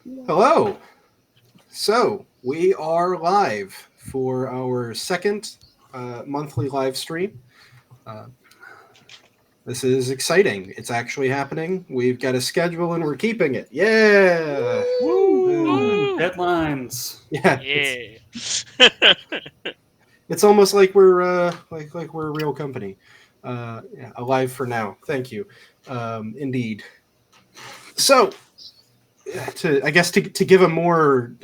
Hello. So we are live for our second monthly live stream. Uh, this is exciting. It's actually happening. We've got a schedule and we're keeping it. Yeah. Woo! Deadlines. Yeah. Yeah. It's almost like we're like we're a real company. Yeah, alive for now. Thank you. Indeed. So to give a more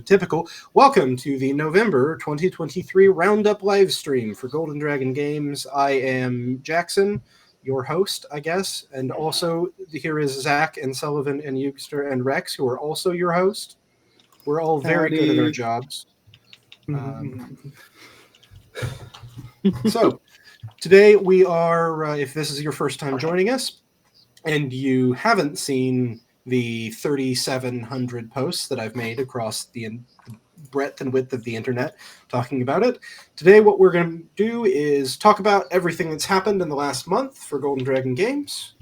typical welcome to the November 2023 Roundup live stream for Golden Dragon Games. I am Jackson, your host, I guess, and also here is Zach and Sullivan and Eugster and Rex, who are also your host. We're all very good at our jobs. So today we are, if this is your first time joining us, and you haven't seen the 3,700 posts that I've made across the breadth and width of the internet talking about it. Today, what we're going to do is talk about everything that's happened in the last month for Golden Dragon Games,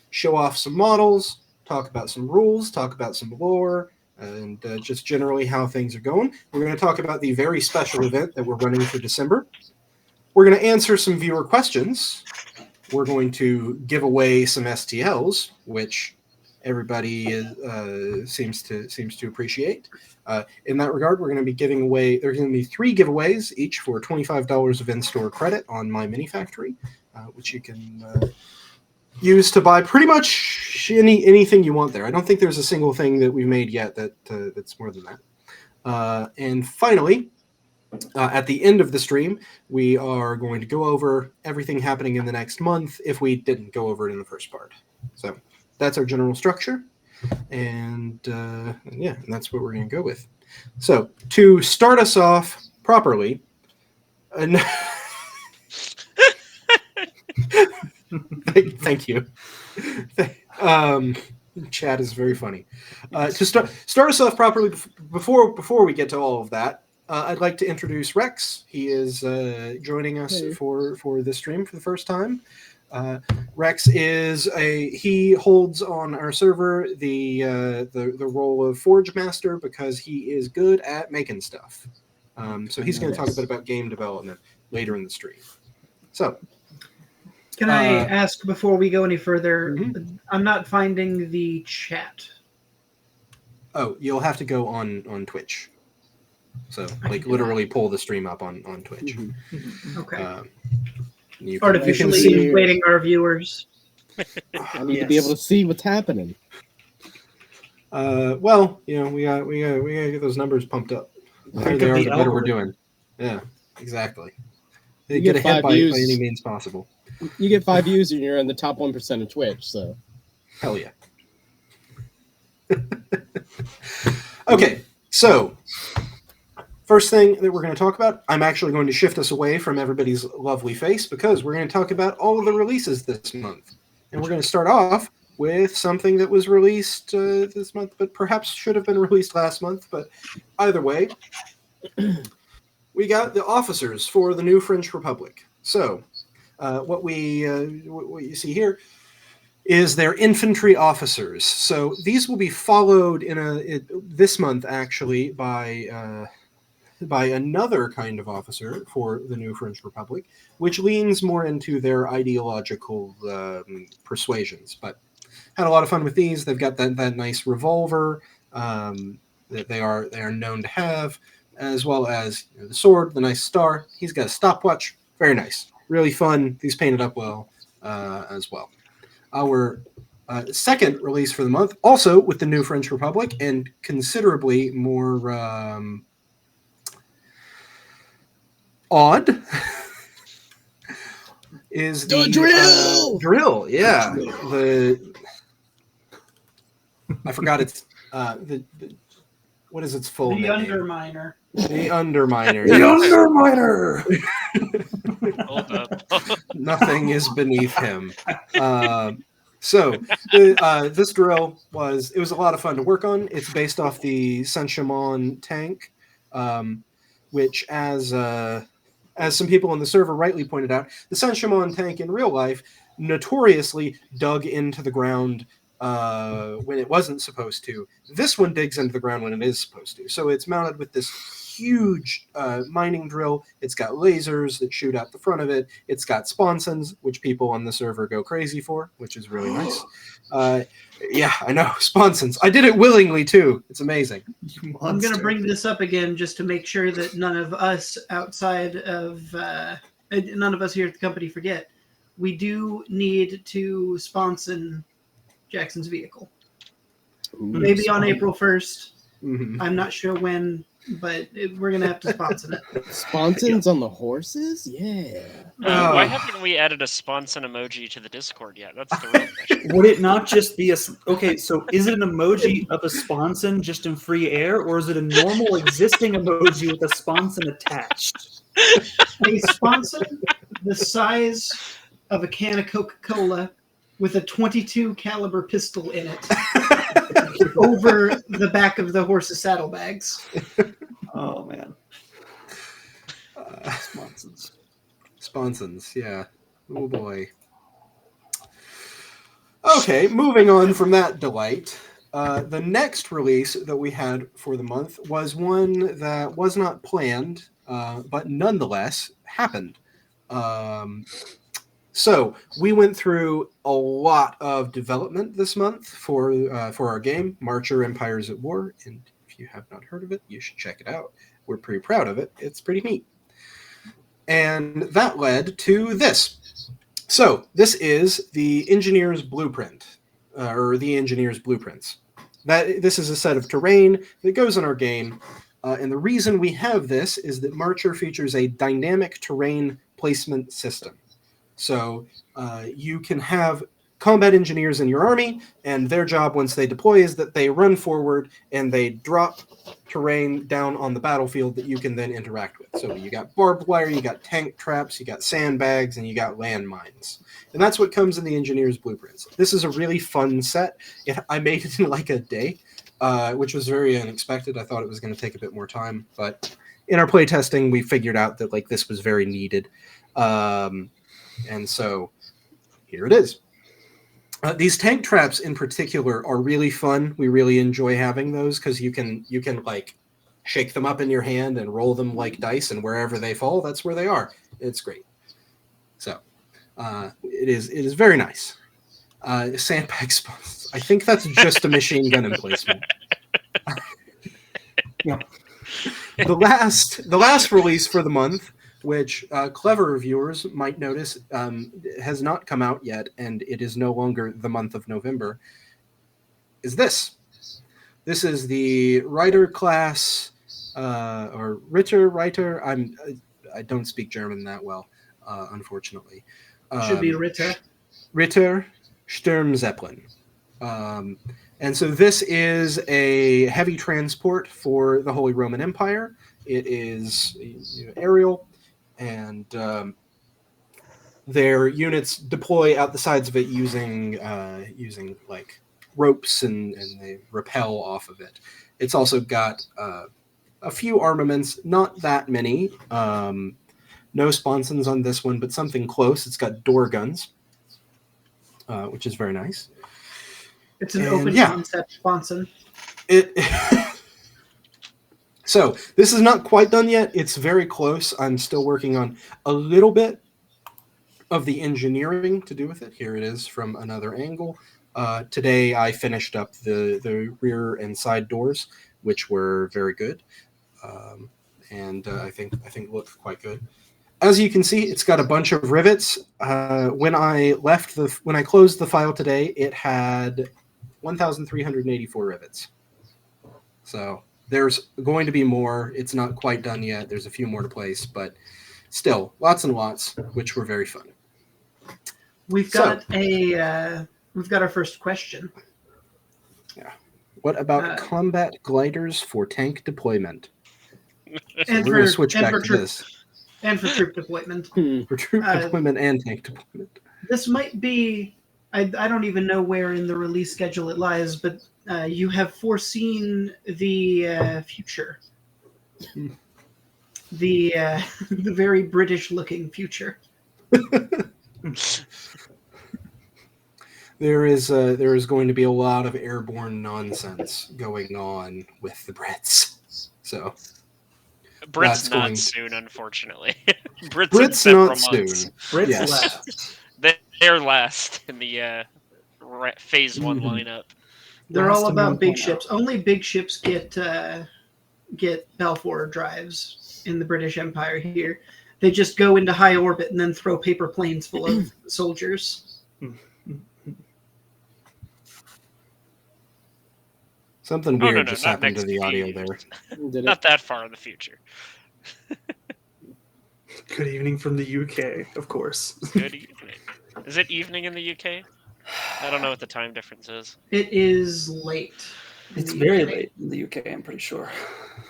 show off some models, talk about some rules, talk about some lore, and just generally how things are going. We're going to talk about the very special event that we're running for December. We're going to answer some viewer questions. We're going to give away some STLs, which everybody seems to appreciate. In that regard, we're going to be giving away. There's going to be 3 giveaways, each for $25 of in-store credit on My Mini Factory, which you can use to buy pretty much anything you want there. I don't think there's a single thing that we've made yet that's more than that. And finally, at the end of the stream, we are going to go over everything happening in the next month if we didn't go over it in the first part. So that's our general structure. And yeah, and that's what we're going to go with. So to start us off properly, thank you. Chat is very funny. To start us off properly, before we get to all of that, I'd like to introduce Rex. He is joining us for this stream for the first time. Rex he holds on our server the role of Forge Master because he is good at making stuff. So he's going to talk a bit about game development later in the stream. So, can I ask before we go any further? Mm-hmm. I'm not finding the chat. Oh, you'll have to go on Twitch. So, like, literally pull the stream up on Twitch. Mm-hmm. Okay. Artificially inflating our viewers. I need to be able to see what's happening. Well, we gotta get those numbers pumped up. The higher they are, the better we're doing. Yeah, exactly. They get ahead by any means possible. You get 5 views and you're in the top 1% of Twitch. So, hell yeah. Okay, so. First thing that we're going to talk about, I'm actually going to shift us away from everybody's lovely face because we're going to talk about all of the releases this month. And we're going to start off with something that was released this month, but perhaps should have been released last month. But either way, we got the officers for the new French Republic. So what you see here is their infantry officers. So these will be followed this month, actually, by another kind of officer for the new French Republic, which leans more into their ideological persuasions. But had a lot of fun with these. They've got that nice revolver that they are known to have, as well as the sword, the nice star. He's got a stopwatch. Very nice. Really fun. These painted up well as well. Our second release for the month, also with the new French Republic, and considerably more odd is the drill. Yeah, I forgot it's what is its full name? Underminer. The Underminer. The Underminer. Hold up. Nothing is beneath him. So this drill was a lot of fun to work on. It's based off the Saint-Chamond tank, which as some people on the server rightly pointed out, the Saint-Chamond tank in real life notoriously dug into the ground when it wasn't supposed to. This one digs into the ground when it is supposed to. So it's mounted with this huge mining drill. It's got lasers that shoot out the front of it. It's got sponsons, which people on the server go crazy for, which is really nice. Yeah, I know, sponsons. I did it willingly too. It's amazing. I'm going to bring this up again just to make sure that none of us outside of none of us here at the company forget. We do need to sponsor Jackson's vehicle. Maybe on April 1st. Mm-hmm. I'm not sure when, but we're going to have to sponsor it. Sponsons on the horses? Yeah. Why haven't we added a sponson emoji to the Discord yet? That's the real question. Would it not just be okay? So is it an emoji of a sponson just in free air, or is it a normal existing emoji with a sponson attached? A sponsor the size of a can of Coca-Cola with a .22 caliber pistol in it over the back of the horse's saddlebags. Oh man, sponsons. Sponsons, yeah. Oh boy. Okay, moving on from that delight. The next release that we had for the month was one that was not planned, but nonetheless happened. So we went through a lot of development this month for our game, Marcher Empires at War. And if you have not heard of it, you should check it out. We're pretty proud of it. It's pretty neat. And that led to this. So this is the Engineer's Blueprint, or the Engineer's Blueprints. This is a set of terrain that goes in our game. And the reason we have this is that Marcher features a dynamic terrain placement system. So you can have combat engineers in your army, and their job once they deploy is that they run forward and they drop terrain down on the battlefield that you can then interact with. So you got barbed wire, you got tank traps, you got sandbags, and you got landmines. And that's what comes in the Engineer's Blueprints. This is a really fun set. I made it in like a day, which was very unexpected. I thought it was going to take a bit more time, but in our playtesting, we figured out that like this was very needed. And so here it is. These tank traps in particular are really fun. We really enjoy having those because you can like shake them up in your hand and roll them like dice, and wherever they fall, that's where they are. It's great. So it is very nice. Sandbag spawns. I think that's just a machine gun emplacement. Yeah. The last release for the month, which clever reviewers might notice has not come out yet, and it is no longer the month of November, is this. This is the Reiter class, or Reiter. I don't speak German that well, unfortunately. Should be Ritter. Ritter Sturmzeppelin. And so this is a heavy transport for the Holy Roman Empire. It is aerial. And their units deploy out the sides of it using like ropes, and they rappel off of it. It's also got a few armaments, not that many. No sponsons on this one, but something close. It's got door guns, which is very nice. It's an open concept sponson. So this is not quite done yet. It's very close. I'm still working on a little bit of the engineering to do with it. Here it is from another angle. Today I finished up the rear and side doors, which were very good, and I think look quite good. As you can see, it's got a bunch of rivets. When I closed the file today, it had 1,384 rivets. So there's going to be more. It's not quite done yet. There's a few more to place, but still, lots and lots, which were very fun. We've got our first question. Yeah. What about combat gliders for tank deployment? So And we're going to switch back to this. And for troop deployment. For troop deployment and tank deployment. This might be, I don't even know where in the release schedule it lies, but you have foreseen the future. The very British-looking future. there is going to be a lot of airborne nonsense going on with the Brits. So Brit's That's not going- soon, unfortunately. Brit's, in Brits several not months. soon. Brits Yes. last. They're last in the phase 1 Mhm. lineup. They're Last all and about big 1.0. ships. Only big ships get Balfour drives in the British Empire here. They just go into high orbit and then throw paper planes full of soldiers. Something Oh, weird no, just not happened to next the audio phase. there. Did it? Not that far in the future. Good evening from the UK, of course. Good evening. Is it evening in the UK? I don't know what the time difference is. It is late. in It's the very UK. late in the UK, I'm pretty sure.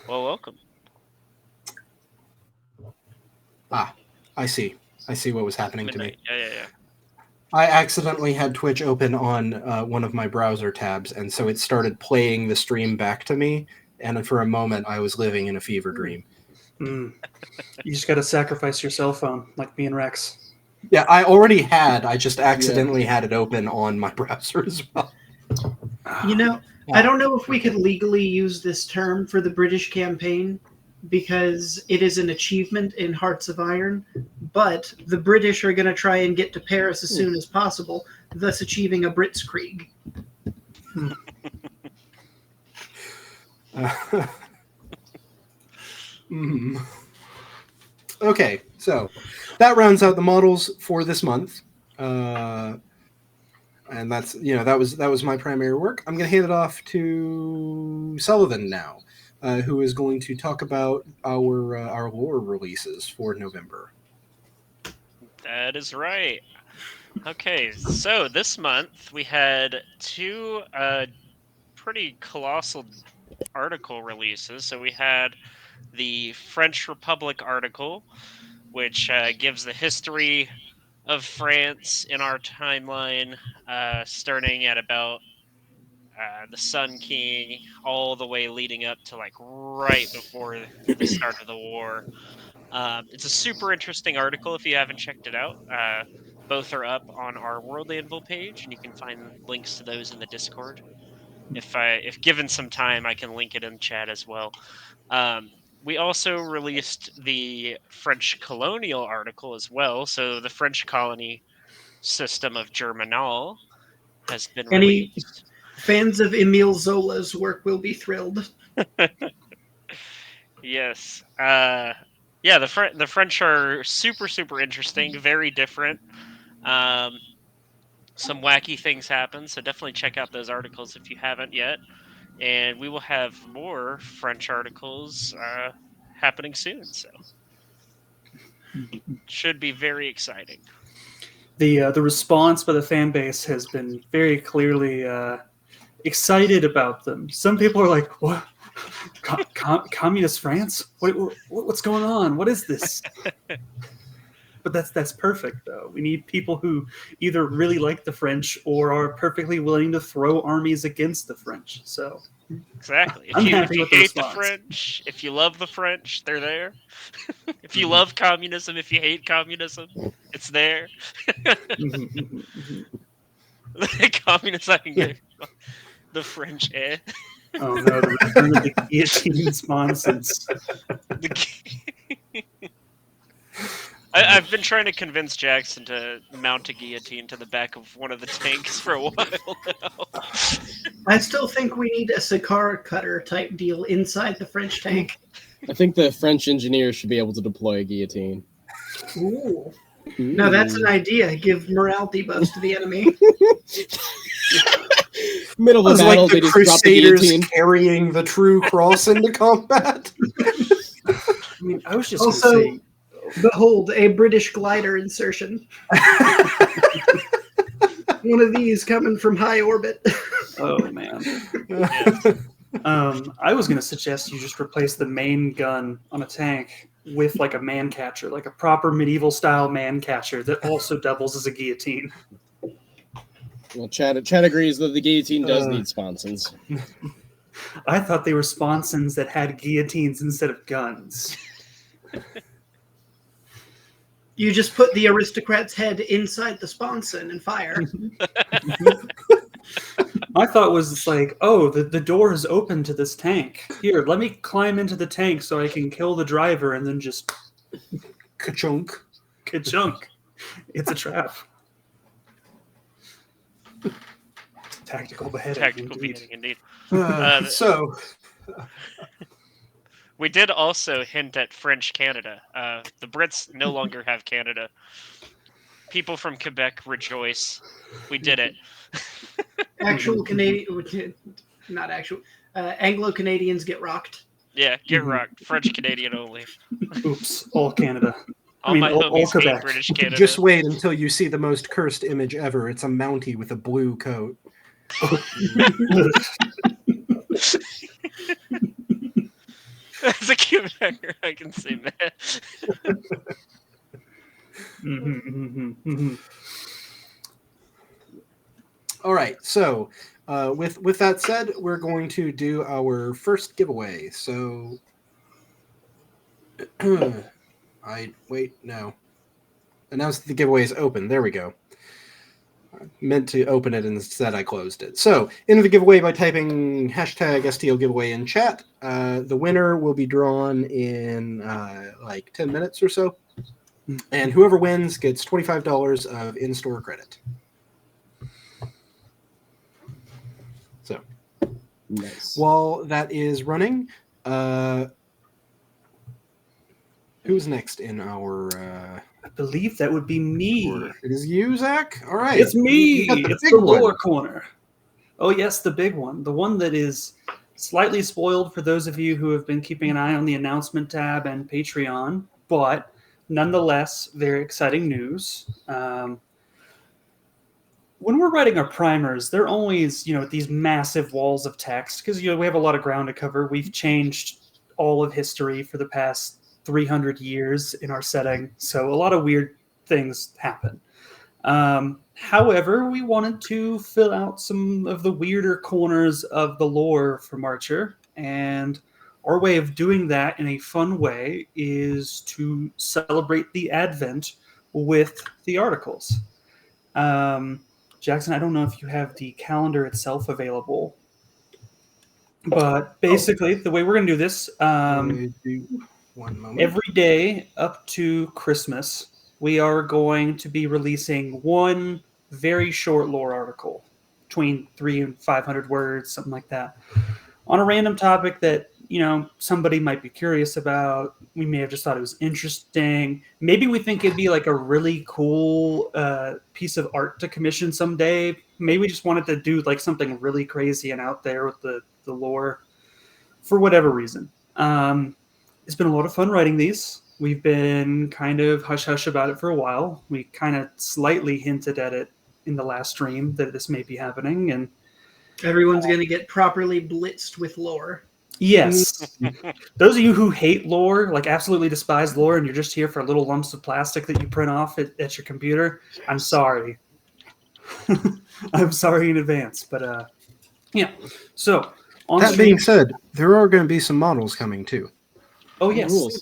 Well, welcome. I see what was happening to me. Midnight. Yeah. I accidentally had Twitch open on one of my browser tabs, and so it started playing the stream back to me. And for a moment, I was living in a fever dream. You just got to sacrifice your cell phone, like me and Rex. Yeah, I already had. I just accidentally had it open on my browser as well. You know, I don't know if we could legally use this term for the British campaign because it is an achievement in Hearts of Iron, but the British are going to try and get to Paris as soon as possible, thus achieving a Blitzkrieg. Okay, so that rounds out the models for this month, and that's that was my primary work. I'm going to hand it off to Sullivan now, who is going to talk about our lore releases for November. That is right. Okay, so this month we had two pretty colossal article releases. So we had the French Republic article, which gives the history of France in our timeline, starting at about the Sun King, all the way leading up to like right before the start of the war. It's a super interesting article if you haven't checked it out. Both are up on our World Anvil page, and you can find links to those in the Discord. If given some time, I can link it in chat as well. We also released the French colonial article as well. So the French colony system of Germinal has been Any released. fans of Emile Zola's work will be thrilled. Yes. Yeah, the French are super interesting, very different. Some wacky things happen, so definitely check out those articles if you haven't yet. And we will have more French articles happening soon, so should be very exciting. The response by the fan base has been very clearly excited about them. Some people are like, "What? Communist France? What's going on? What is this?" But that's perfect, though. We need people who either really like the French or are perfectly willing to throw armies against the French. So Exactly. If I'm you happy with the hate the response. French, if you love the French, they're there. If you love communism, if you hate communism, it's there. Communists, I can get the French, eh? Oh no, the return of the guillotine sponsons. I've been trying to convince Jackson to mount a guillotine to the back of one of the tanks for a while now. I still think we need a Sakara cutter type deal inside the French tank. I think the French engineers should be able to deploy a guillotine. Ooh. No, that's an idea. Give morale debuffs to the enemy. Middle It of was a battle, like they the just drop the Crusaders guillotine. carrying the true cross into combat. I mean, I was just Also, going to say, behold, a British glider insertion. One of these coming from high orbit. oh man. Yes. I was going to suggest you just replace the main gun on a tank with like a man catcher, like a proper medieval style man catcher that also doubles as a guillotine. Well, Chad agrees that the guillotine does need sponsons. I thought they were sponsons that had guillotines instead of guns. You just put the aristocrat's head inside the sponson and fire. My thought was it's like, oh, the door is open to this tank. Here, let me climb into the tank so I can kill the driver and then just Ka-chunk. ka-chunk. It's a trap. Tactical beheading. Tactical indeed. beheading, indeed. So, We did also hint at French Canada. The Brits no longer have Canada. People from Quebec rejoice. We did it. Actual Canadian, not actual, Anglo-Canadians get rocked. Yeah, get Mhm. rocked. French Canadian only. Oops, all Canada. All my all homies hate Quebec. British Canada. just wait until you see the most cursed image ever. It's a Mountie with a blue coat. As a Quebecer, I can say that. All right. So, with that said, we're going to do our first giveaway. So, no. Announce that the giveaway is open. There we go. I meant to open it and instead I closed it. So, enter the giveaway by typing hashtag STL giveaway in chat. The winner will be drawn in like 10 minutes or so. And whoever wins gets $25 of in-store credit. So, Nice. while that is running, who's next in our I believe that would be me. order? It is you, Zach? All right. It's me. You got It's big the one. lower corner. Oh, yes, the big one. The one that is slightly spoiled for those of you who have been keeping an eye on the announcement tab and Patreon, but nonetheless, very exciting news. When we're writing our primers, they're always, these massive walls of text because, we have a lot of ground to cover. We've changed all of history for the past 300 years in our setting, so a lot of weird things happen. However, we wanted to fill out some of the weirder corners of the lore from Archer, and our way of doing that in a fun way is to celebrate the Advent with the articles. Jackson, I don't know if you have the calendar itself available, but basically the way we're going to do this, One moment. every day up to Christmas, we are going to be releasing one very short lore article, between 300 and 500 words, something like that, on a random topic that, somebody might be curious about. We may have just thought it was interesting. Maybe we think it'd be like a really cool piece of art to commission someday. Maybe we just wanted to do like something really crazy and out there with the lore for whatever reason. It's been a lot of fun writing these. We've been kind of hush-hush about it for a while. We kind of slightly hinted at it in the last stream that this may be happening. And Everyone's going to get properly blitzed with lore. yes, those of you who hate lore, like absolutely despise lore, and you're just here for little lumps of plastic that you print off at your computer, I'm sorry. I'm sorry in advance. But yeah. So on That stream, being said, there are going to be some models coming too. oh yes, Rules.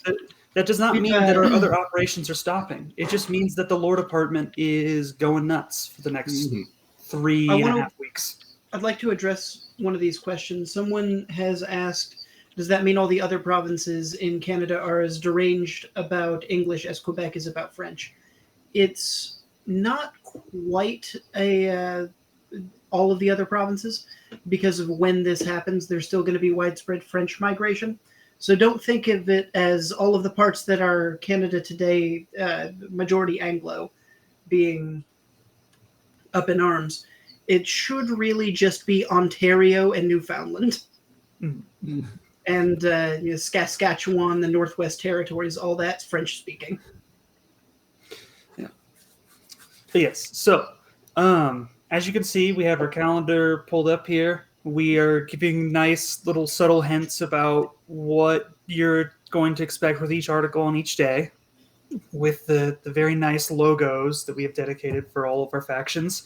that does not mean that our other operations are stopping. It just means that the lore department is going nuts for the next Mhm. 3.5 weeks. I'd like to address one of these questions. Someone has asked, does that mean all the other provinces in Canada are as deranged about English as Quebec is about French? It's not quite all of the other provinces, because of when this happens, there's still going to be widespread French migration. So don't think of it as all of the parts that are Canada today, majority Anglo, being up in arms. It should really just be Ontario and Newfoundland. Mm. And Saskatchewan, the Northwest Territories, all that's French speaking. But yes, so as you can see, we have our calendar pulled up here. We are giving nice little subtle hints about what you're going to expect with each article on each day, with the very nice logos that we have dedicated for all of our factions.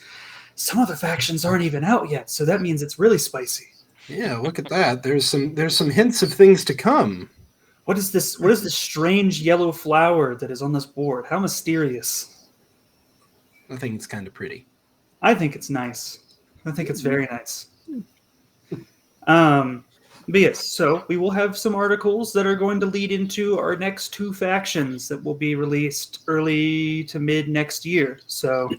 Some of the factions aren't even out yet, so that means it's really spicy. Yeah, look at that. There's some hints of things to come. What is this? What is this strange yellow flower that is on this board? How mysterious. I think it's kind of pretty. I think it's nice. I think it's very nice. But yes, so we will have some articles that are going to lead into our next 2 factions that will be released early to mid next year. So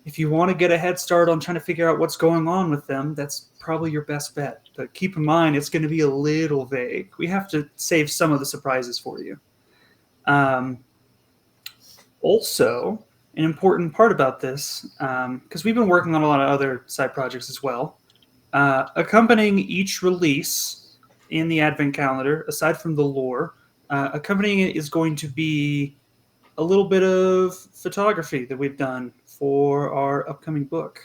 if you want to get a head start on trying to figure out what's going on with them, that's probably your best bet. But keep in mind, it's going to be a little vague. We have to save some of the surprises for you. Also, an important part about this, because we've been working on a lot of other side projects as well, accompanying each release in the Advent calendar, aside from the lore, accompanying it is going to be a little bit of photography that we've done for our upcoming book.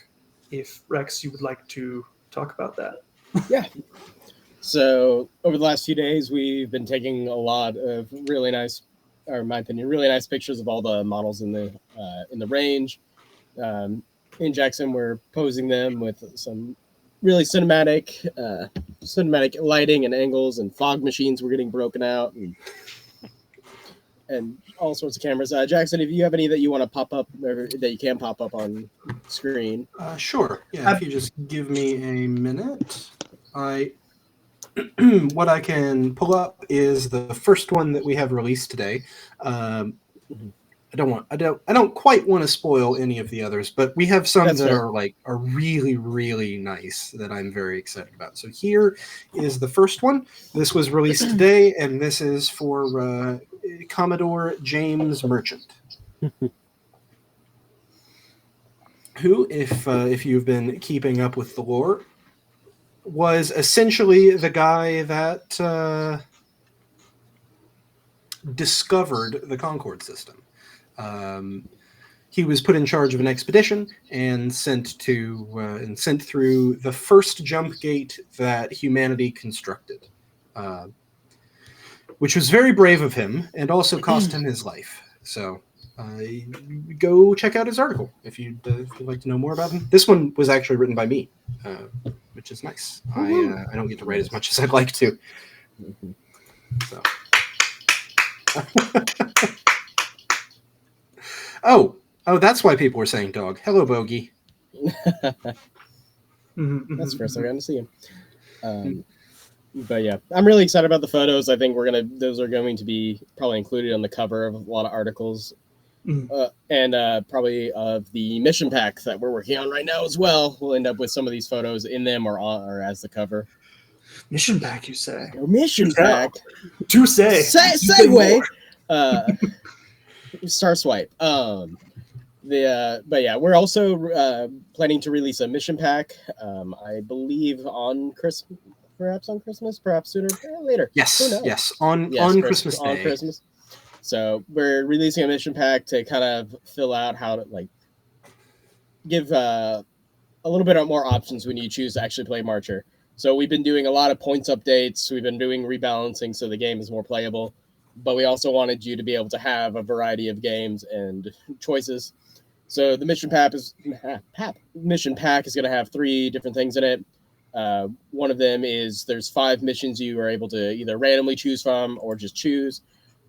If Rex, you would like to talk about that. Yeah. So over the last few days, we've been taking a lot of really nice, or in my opinion, really nice pictures of all the models in the range. In Jackson, we're posing them with some really cinematic lighting and angles, and fog machines were getting broken out, and all sorts of cameras. Jackson, if you have any that you want to pop up, or that you can pop up on screen. Sure. Yeah, if you just give me a minute. What I can pull up is the first one that we have released today. I don't quite want to spoil any of the others, but we have some that are really, really nice that I'm very excited about. So here is the first one. This was released today, and this is for Commodore James Merchant, who, if you've been keeping up with the lore, was essentially the guy that discovered the Concorde system. He was put in charge of an expedition and sent through the first jump gate that humanity constructed, which was very brave of him and also cost him his life. So go check out his article if you'd like to know more about him. This one was actually written by me, which is nice. I don't get to write as much as I'd like to. So. Oh, that's why people were saying dog. Hello, Bogey. That's the first I'm going to see him. But yeah, I'm really excited about the photos. I think those are going to be probably included on the cover of a lot of articles. And probably of the mission pack that we're working on right now as well. We'll end up with some of these photos in them or as the cover. Mission pack, you say? Mission pack. To say. Segue. Star swipe. But yeah, we're also planning to release a mission pack. I believe on Christmas, perhaps sooner, later. Yes, on Christmas Day. On Christmas. So we're releasing a mission pack to kind of fill out how to give a little bit more options when you choose to actually play Marcher. So we've been doing a lot of points updates. We've been doing rebalancing so the game is more playable. But we also wanted you to be able to have a variety of games and choices. So the mission pack is going to have 3 different things in it. One of them is there's 5 missions you are able to either randomly choose from or just choose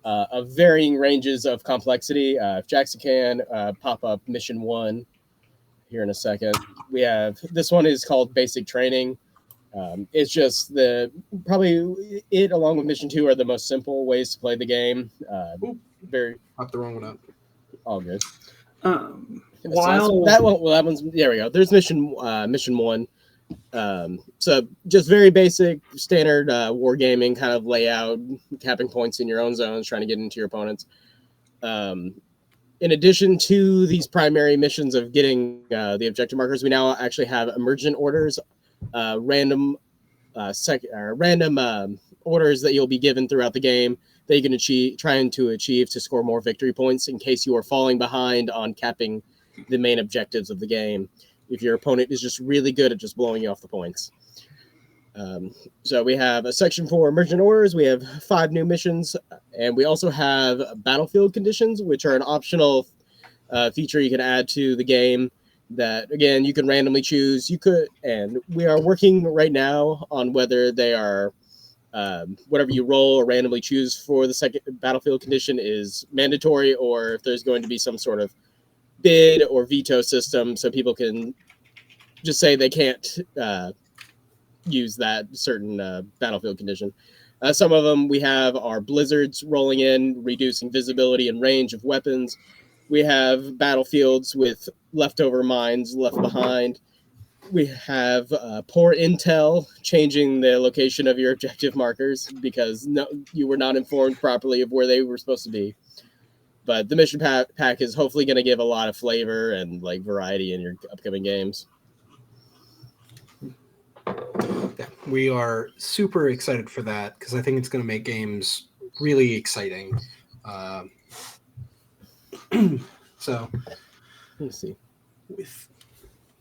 of varying ranges of complexity. If Jackson can pop up mission 1 here in a second. We have this one is called Basic Training. It's just probably it along with mission 2 are the most simple ways to play the game. Very Popped the wrong one up. All good. While that one's there we go. There's mission 1. So just very basic, standard wargaming kind of layout, capping points in your own zones, trying to get into your opponents. In addition to these primary missions of getting the objective markers, we now actually have emergent orders. Random orders that you'll be given throughout the game that you can trying to achieve to score more victory points in case you are falling behind on capping the main objectives of the game. If your opponent is just really good at just blowing you off the points. So we have a section for emergent orders. We have 5 new missions, and we also have battlefield conditions, which are an optional feature you can add to the game. That again you can randomly choose. And we are working right now on whether they are whatever you roll or randomly choose for the second battlefield condition is mandatory, or if there's going to be some sort of bid or veto system so people can just say they can't use that certain battlefield condition. Some of them we have are blizzards rolling in, reducing visibility and range of weapons. We have battlefields with leftover mines left behind. We have poor intel, changing the location of your objective markers because you were not informed properly of where they were supposed to be. But the mission pack is hopefully going to give a lot of flavor and like variety in your upcoming games. Yeah, we are super excited for that because I think it's going to make games really exciting. So, Let's see. with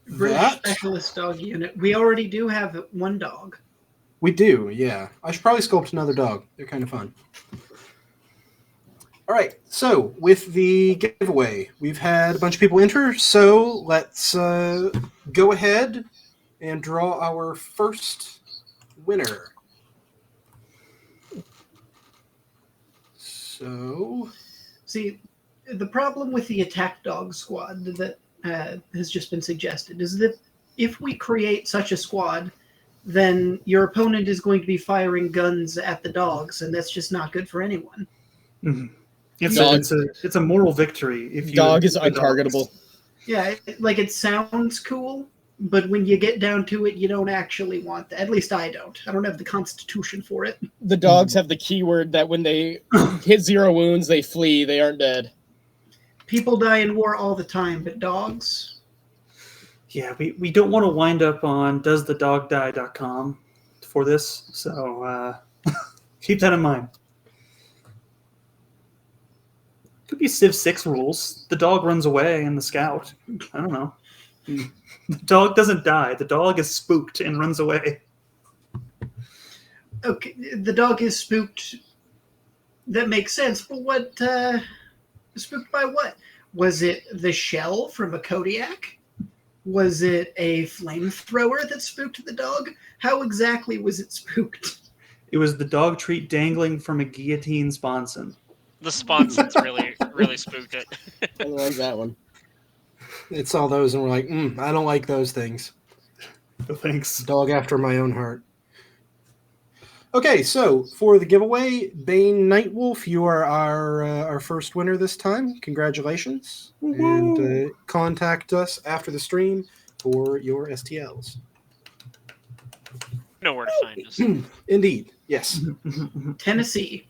British that, Specialist Dog Unit. We already do have one dog. we do, yeah. I should probably sculpt another dog. They're kind of fun. All right, so with the giveaway, we've had a bunch of people enter, so let's go ahead and draw our first winner. So, See, the problem with the attack dog squad that has just been suggested is that if we create such a squad, then your opponent is going to be firing guns at the dogs, and that's just not good for anyone. Mhm. It's a moral victory if you Dog is the dogs. untargetable. Yeah, it sounds cool, but when you get down to it, you don't actually want that. At least I don't. I don't have the constitution for it. The dogs have the keyword that when they hit 0 wounds, they flee. They aren't dead. People die in war all the time, but dogs? Yeah, we don't want to wind up on doesthedogdie.com for this, so keep that in mind. Could be Civ 6 rules. The dog runs away and the scout. I don't know. The dog doesn't die. The dog is spooked and runs away. Okay, the dog is spooked. That makes sense, but what, spooked by what? Was it the shell from a Kodiak? Was it a flamethrower that spooked the dog? How exactly was it spooked? It was the dog treat dangling from a guillotine sponson. The sponsons really spooked it. I don't like that one. it's all those, and we're like, I don't like those things. No thanks. Dog after my own heart. Okay, so for the giveaway, Bane Nightwolf, you are our first winner this time. Congratulations. Woo-hoo. And contact us after the stream for your STLs. Know where to find us. Indeed, yes. Tennessee.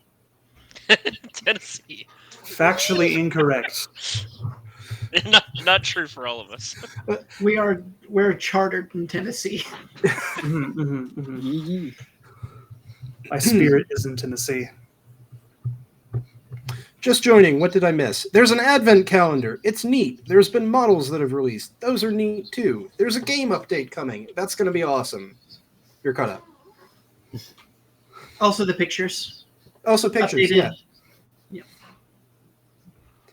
Tennessee. Factually incorrect. Not true for all of us. We're chartered in Tennessee. My spirit is in Tennessee. Just joining, what did I miss? There's an advent calendar. It's neat. There's been models that have released. Those are neat too. There's a game update coming. That's going to be awesome. You're caught up. Also the pictures. Also pictures, Updated. yeah.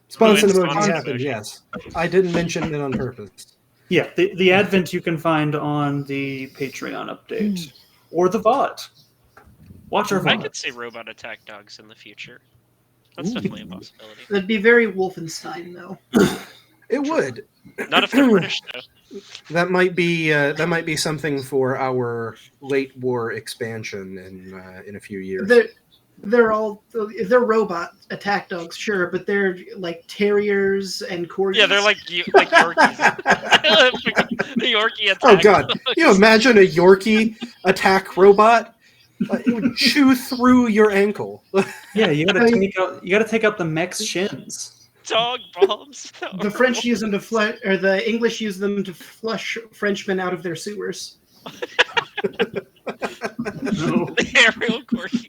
Sponsored emoji Sponsored happened, emoji. yes. I didn't mention it on purpose. Yeah, the advent you can find on the Patreon update or the VOD. Watch our I VOD. could see robot attack dogs in the future. That's definitely a possibility. That'd be very Wolfenstein, though. It would. Not if they're British, though. That might be something for our late war expansion in a few years. They're robot attack dogs, sure, but they're like terriers and corgis. Yeah, they're like Yorkies. The Yorkie attack. Oh God! dogs. You imagine a Yorkie attack robot? It would chew through your ankle. Yeah, you gotta take out the mech's shins. Dog bombs. The French use them to flush, or the English use them to flush Frenchmen out of their sewers. No, The aerial corgi.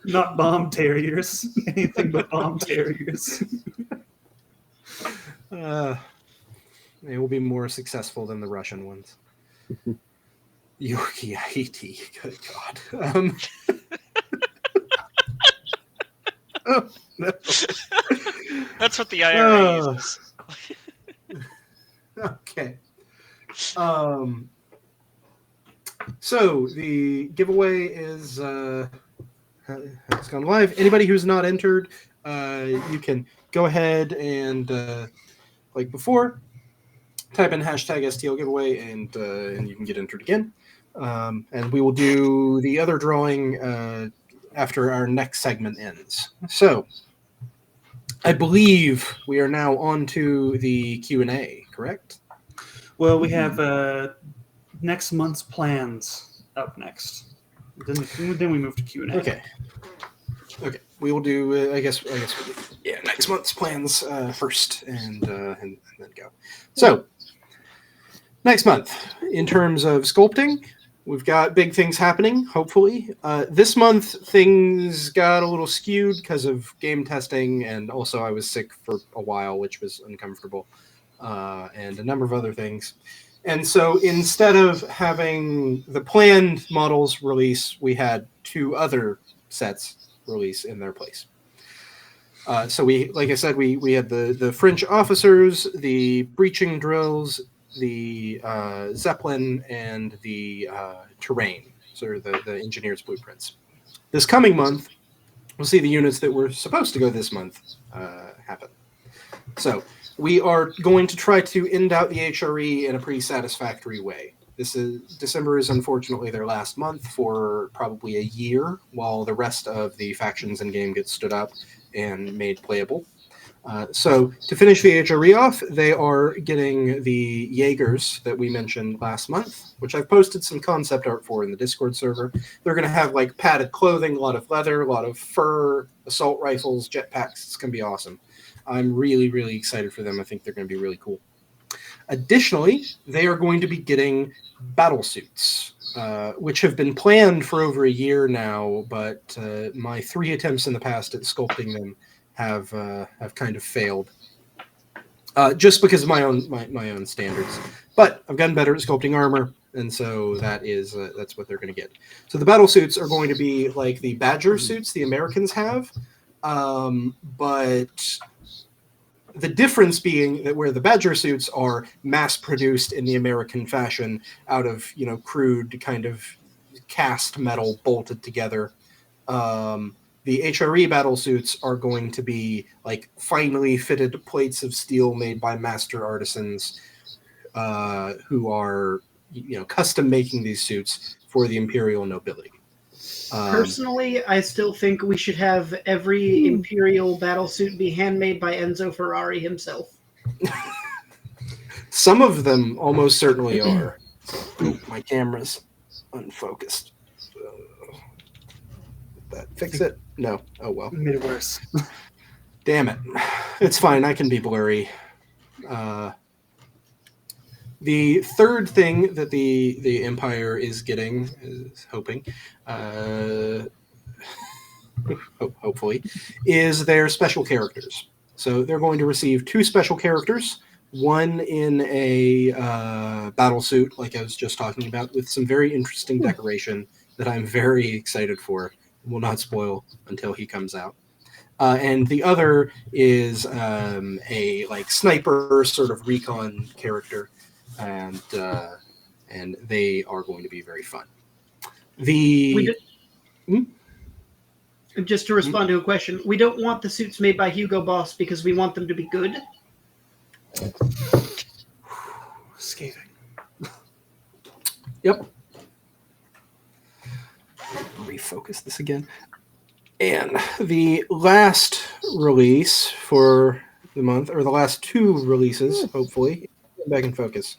not bomb terriers. Anything but bomb terriers. They will be more successful than the Russian ones. Yorkie Haiti. Good God. Oh, no. That's what the IRA uses. Okay. So the giveaway is has gone live. Anybody who's not entered, you can go ahead and, like before, type in hashtag STL giveaway, and you can get entered again. And we will do the other drawing after our next segment ends. So, I believe we are now on to the Q&A, correct? Well, we have next month's plans up next. Then we move to Q&A. Okay. We will do. I guess. Yeah, next month's plans first, and then go. So, next month, in terms of sculpting, we've got big things happening. Hopefully, this month things got a little skewed because of game testing, and also I was sick for a while, which was uncomfortable, and a number of other things. And so instead of having the planned models release, we had 2 other sets release in their place. So we, like I said, we had the French officers, the breaching drills, the Zeppelin, and the terrain, so the engineer's blueprints. This coming month, we'll see the units that were supposed to go this month happen. So we are going to try to end out the HRE in a pretty satisfactory way. December is unfortunately their last month for probably a year, while the rest of the factions in game get stood up and made playable. So to finish the HRE off, they are getting the Jaegers that we mentioned last month, which I've posted some concept art for in the Discord server. They're going to have like padded clothing, a lot of leather, a lot of fur, assault rifles, jetpacks. It's going to be awesome. I'm really, really excited for them. I think they're going to be really cool. Additionally, they are going to be getting battle suits, which have been planned for over a year now, but my 3 attempts in the past at sculpting them have kind of failed, just because of my own standards. But I've gotten better at sculpting armor, and so that's what they're going to get. So the battle suits are going to be like the Badger suits the Americans have, but the difference being that where the Badger suits are mass-produced in the American fashion out of, crude kind of cast metal bolted together, the HRE battle suits are going to be like finely fitted plates of steel made by master artisans who are, custom making these suits for the Imperial nobility. Personally, I still think we should have every Imperial battlesuit be handmade by Enzo Ferrari himself. Some of them almost certainly are. Oh, my camera's unfocused. That fix it? No. Oh well. Made it worse. Damn it. It's fine. I can be blurry. The third thing that the Empire is getting, is hoping, hopefully, is their special characters. So they're going to receive 2 special characters, one in a battle suit, like I was just talking about, with some very interesting decoration that I'm very excited for. Will not spoil until he comes out. And the other is a like sniper sort of recon character, and they are going to be very fun. Just to respond to a question, we don't want the suits made by Hugo Boss because we want them to be good. Scathing. Yep. Refocus this again. And the last release for the month, or the last 2 releases, hopefully, back in focus,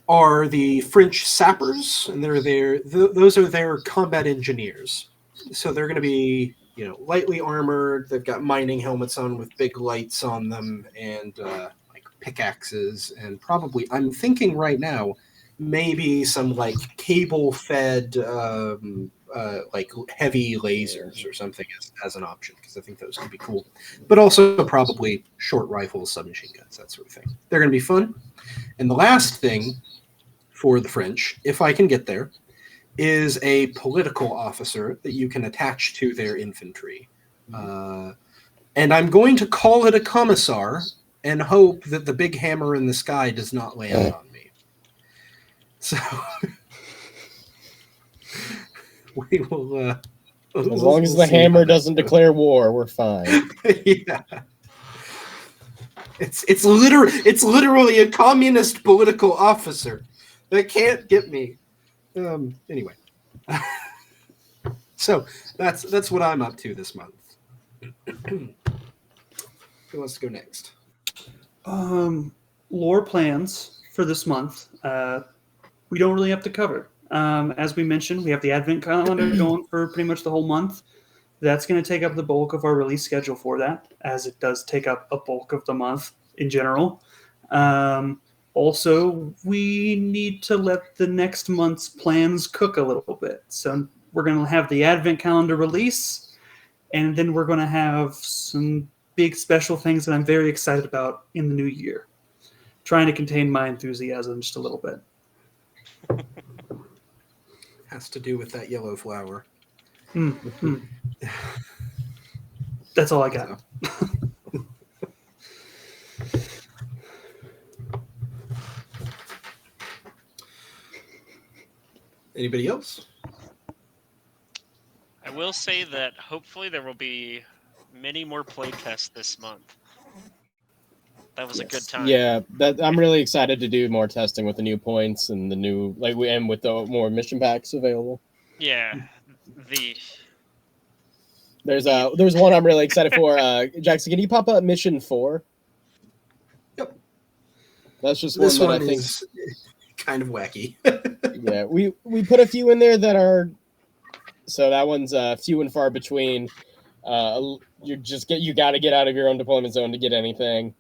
are the French sappers, and those are their combat engineers. So they're going to be, lightly armored. They've got mining helmets on with big lights on them, and like pickaxes, and probably, I'm thinking right now, maybe some like cable-fed like heavy lasers or something as an option, because I think those could be cool. But also probably short rifles, submachine guns, that sort of thing. They're going to be fun. And the last thing for the French, if I can get there, is a political officer that you can attach to their infantry. And I'm going to call it a commissar and hope that the big hammer in the sky does not land on me. So we will. As long as the hammer doesn't declare war, we're fine. Yeah. It's literally a communist political officer that can't get me. Anyway, so that's what I'm up to this month. Who wants to go next? Lore plans for this month. We don't really have to cover. As we mentioned, we have the Advent calendar going for pretty much the whole month. That's going to take up the bulk of our release schedule for that, as it does take up a bulk of the month in general. Also, we need to let the next month's plans cook a little bit. So we're going to have the Advent calendar release, and then we're going to have some big special things that I'm very excited about in the new year. Trying to contain my enthusiasm just a little bit. Has to do with that yellow flower. That's all I got. Anybody else? I will say that hopefully there will be many more playtests this month. That was a good time. Yeah, I'm really excited to do more testing with the new points and the new and with the more mission packs available. Yeah, there's one I'm really excited for. Jackson, can you pop up mission 4? Yep. That's just This one one that I think is kind of wacky. Yeah, we put a few in there that are. So that one's few and far between. You got to get out of your own deployment zone to get anything.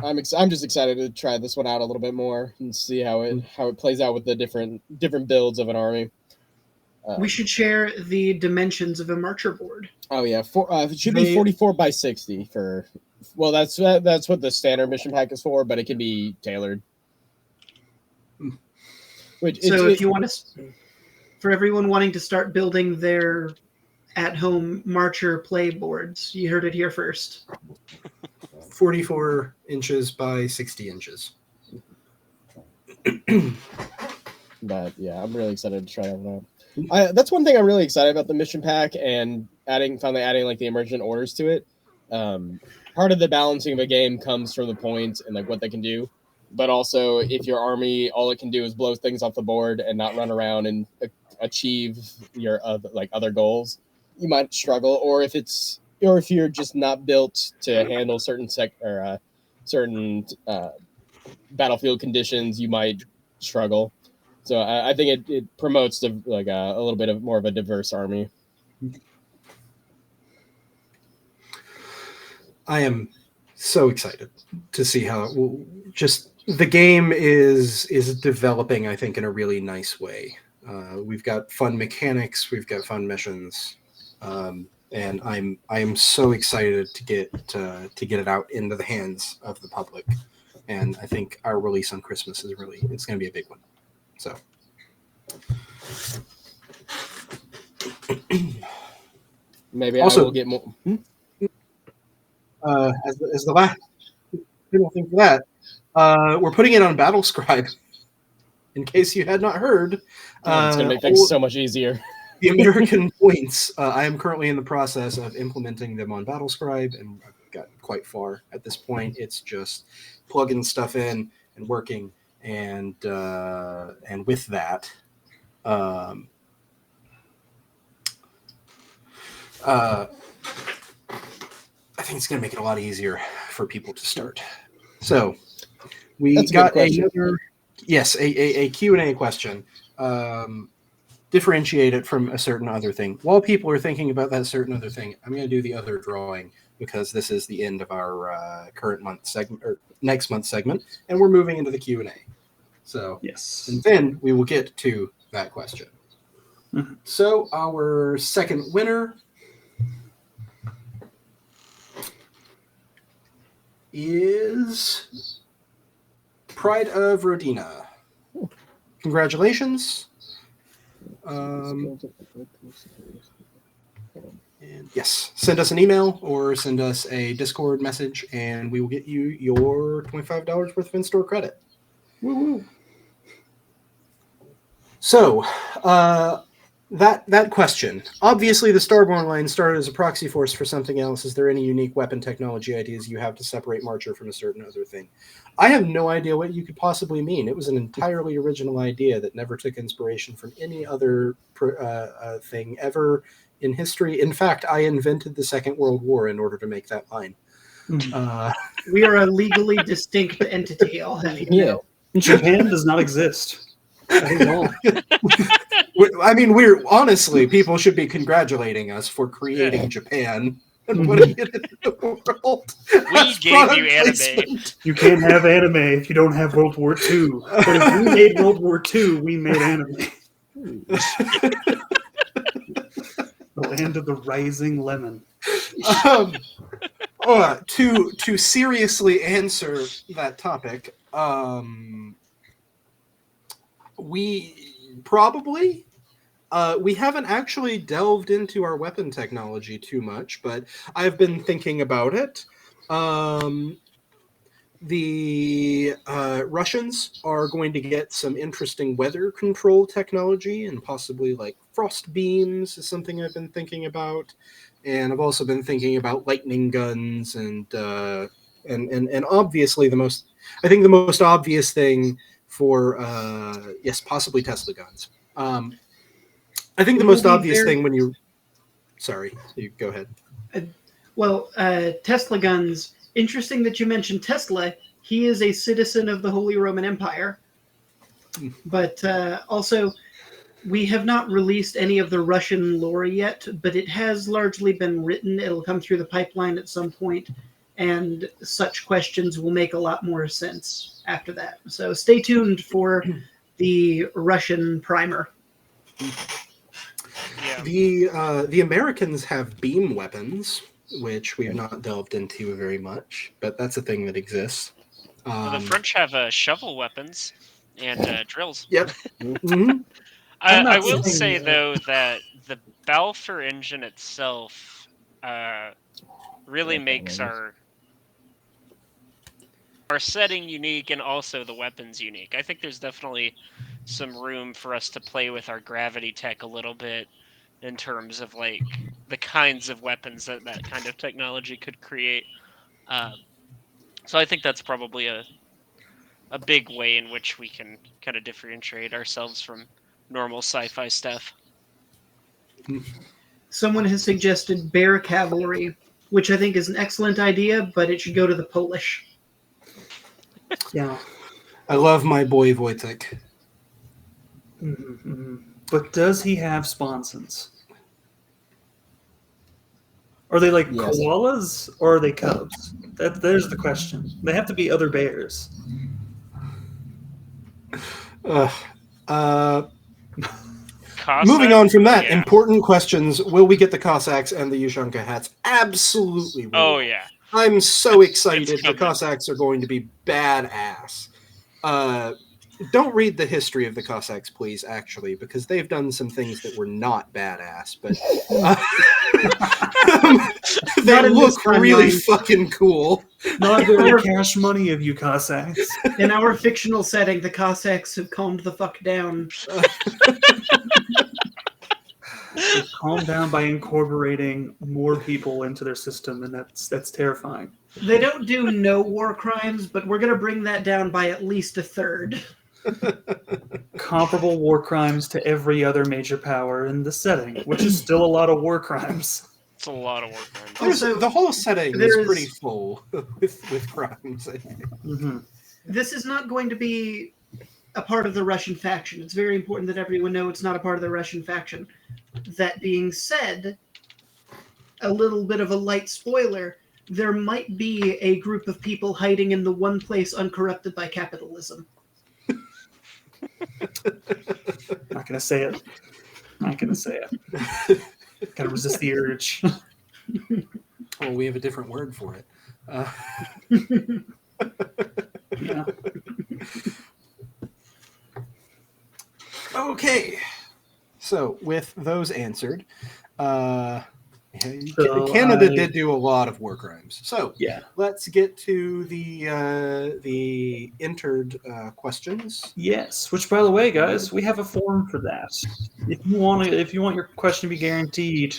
I'm just excited to try this one out a little bit more and see how it plays out with the different builds of an army. We should share the dimensions of a marcher board. Oh yeah, it should be 44 by 60 for. Well, that's what the standard mission pack is for, but it can be tailored. If you want to, for everyone wanting to start building their at-home marcher play boards, you heard it here first. 44 inches by 60 inches. But yeah, I'm really excited to try that out. That's one thing I'm really excited about the mission pack and finally adding like the emergent orders to it. Part of the balancing of a game comes from the points and like what they can do. But also, if your army, all it can do is blow things off the board and not run around and achieve your other goals, you might struggle. Or if you're just not built to handle certain battlefield conditions, you might struggle. So I think it promotes a little bit of more of a diverse army. I am so excited to see how the game is developing, I think, in a really nice way. We've got fun mechanics, we've got fun missions, and I am so excited to get it out into the hands of the public. And I think our release on Christmas it's going to be a big one. So maybe also, I will get more. As the last people think for that, we're putting it on Battlescribe. In case you had not heard, It's going to make things so much easier. The American points. I am currently in the process of implementing them on Battlescribe, and I've gotten quite far at this point. It's just plugging stuff in and working, and with that, I think it's going to make it a lot easier for people to start. So we got another, a Q&A question. Differentiate it from a certain other thing. While people are thinking about that certain other thing, I'm going to do the other drawing because this is the end of our current month segment or next month segment, and we're moving into the Q&A. So yes, and then we will get to that question. Mm-hmm. So our second winner is Pride of Rodina. Congratulations. And yes, send us an email or send us a Discord message, and we will get you your $25 worth of in-store credit. Woo-woo. So, that question. Obviously, the Starborn line started as a proxy force for something else. Is there any unique weapon technology ideas you have to separate Marcher from a certain other thing? I have no idea what you could possibly mean. It was an entirely original idea that never took inspiration from any other thing ever in history. In fact, I invented the Second World War in order to make that line. We are a legally distinct entity, I'll have you Yeah. know. Japan does not exist. I think all. I mean, we're honestly, people should be congratulating us for creating Japan and putting it in the world. We as gave you product anime. placement. You can't have anime if you don't have World War II. But if we made World War II, we made anime. The land of the rising lemon. To seriously answer that topic, we probably we haven't actually delved into our weapon technology too much, but I've been thinking about it. The Russians are going to get some interesting weather control technology, and possibly like frost beams is something I've been thinking about. And I've also been thinking about lightning guns and obviously I think the most obvious thing for yes, possibly Tesla guns. I think the most obvious thing when you sorry, you go ahead. Tesla guns. Interesting that you mentioned Tesla. He is a citizen of the Holy Roman Empire. But also, we have not released any of the Russian lore yet, but it has largely been written. It'll come through the pipeline at some point, and such questions will make a lot more sense after that. So stay tuned for the Russian primer. Yeah. The Americans have beam weapons, which we've not delved into very much, but that's a thing that exists. The French have shovel weapons and drills. Yep. Mm-hmm. I will say though that the Balfour engine itself really makes our setting unique, and also the weapons unique. I think there's definitely some room for us to play with our gravity tech a little bit in terms of like the kinds of weapons that kind of technology could create. So I think that's probably a big way in which we can kind of differentiate ourselves from normal sci-fi stuff. Someone has suggested bear cavalry, which I think is an excellent idea, but it should go to the Polish. Yeah. I love my boy Wojtek. Mm-hmm. But does he have sponsons? Are they like koalas or are they cubs? There's the question. They have to be other bears. Moving on from that, important questions. Will we get the Cossacks and the Ushanka hats? Absolutely. Oh, yeah. I'm so excited. The Cossacks are going to be badass. Don't read the history of the Cossacks, please, actually, because they've done some things that were not badass, but they look really fucking cool. Not very cash money of you Cossacks. In our fictional setting, the Cossacks have calmed the fuck down. They've calmed down by incorporating more people into their system, and that's terrifying. They don't do no war crimes, but we're going to bring that down by at least a third. Comparable war crimes to every other major power in the setting, which is still a lot of war crimes. It's a lot of war crimes. Also, the whole setting is pretty full with crimes, I think. Mm-hmm. This is not going to be a part of the Russian faction. It's very important that everyone know it's not a part of the Russian faction. That being said, a little bit of a light spoiler, there might be a group of people hiding in the one place uncorrupted by capitalism. Not gonna say it. Not gonna say it. Gotta resist the urge. Well, we have a different word for it. Yeah. Okay. So, with those answered, Canada did do a lot of war crimes. So Yeah. let's get to the entered questions. Yes. Which, by the way, guys, we have a form for that. If you want your question to be guaranteed,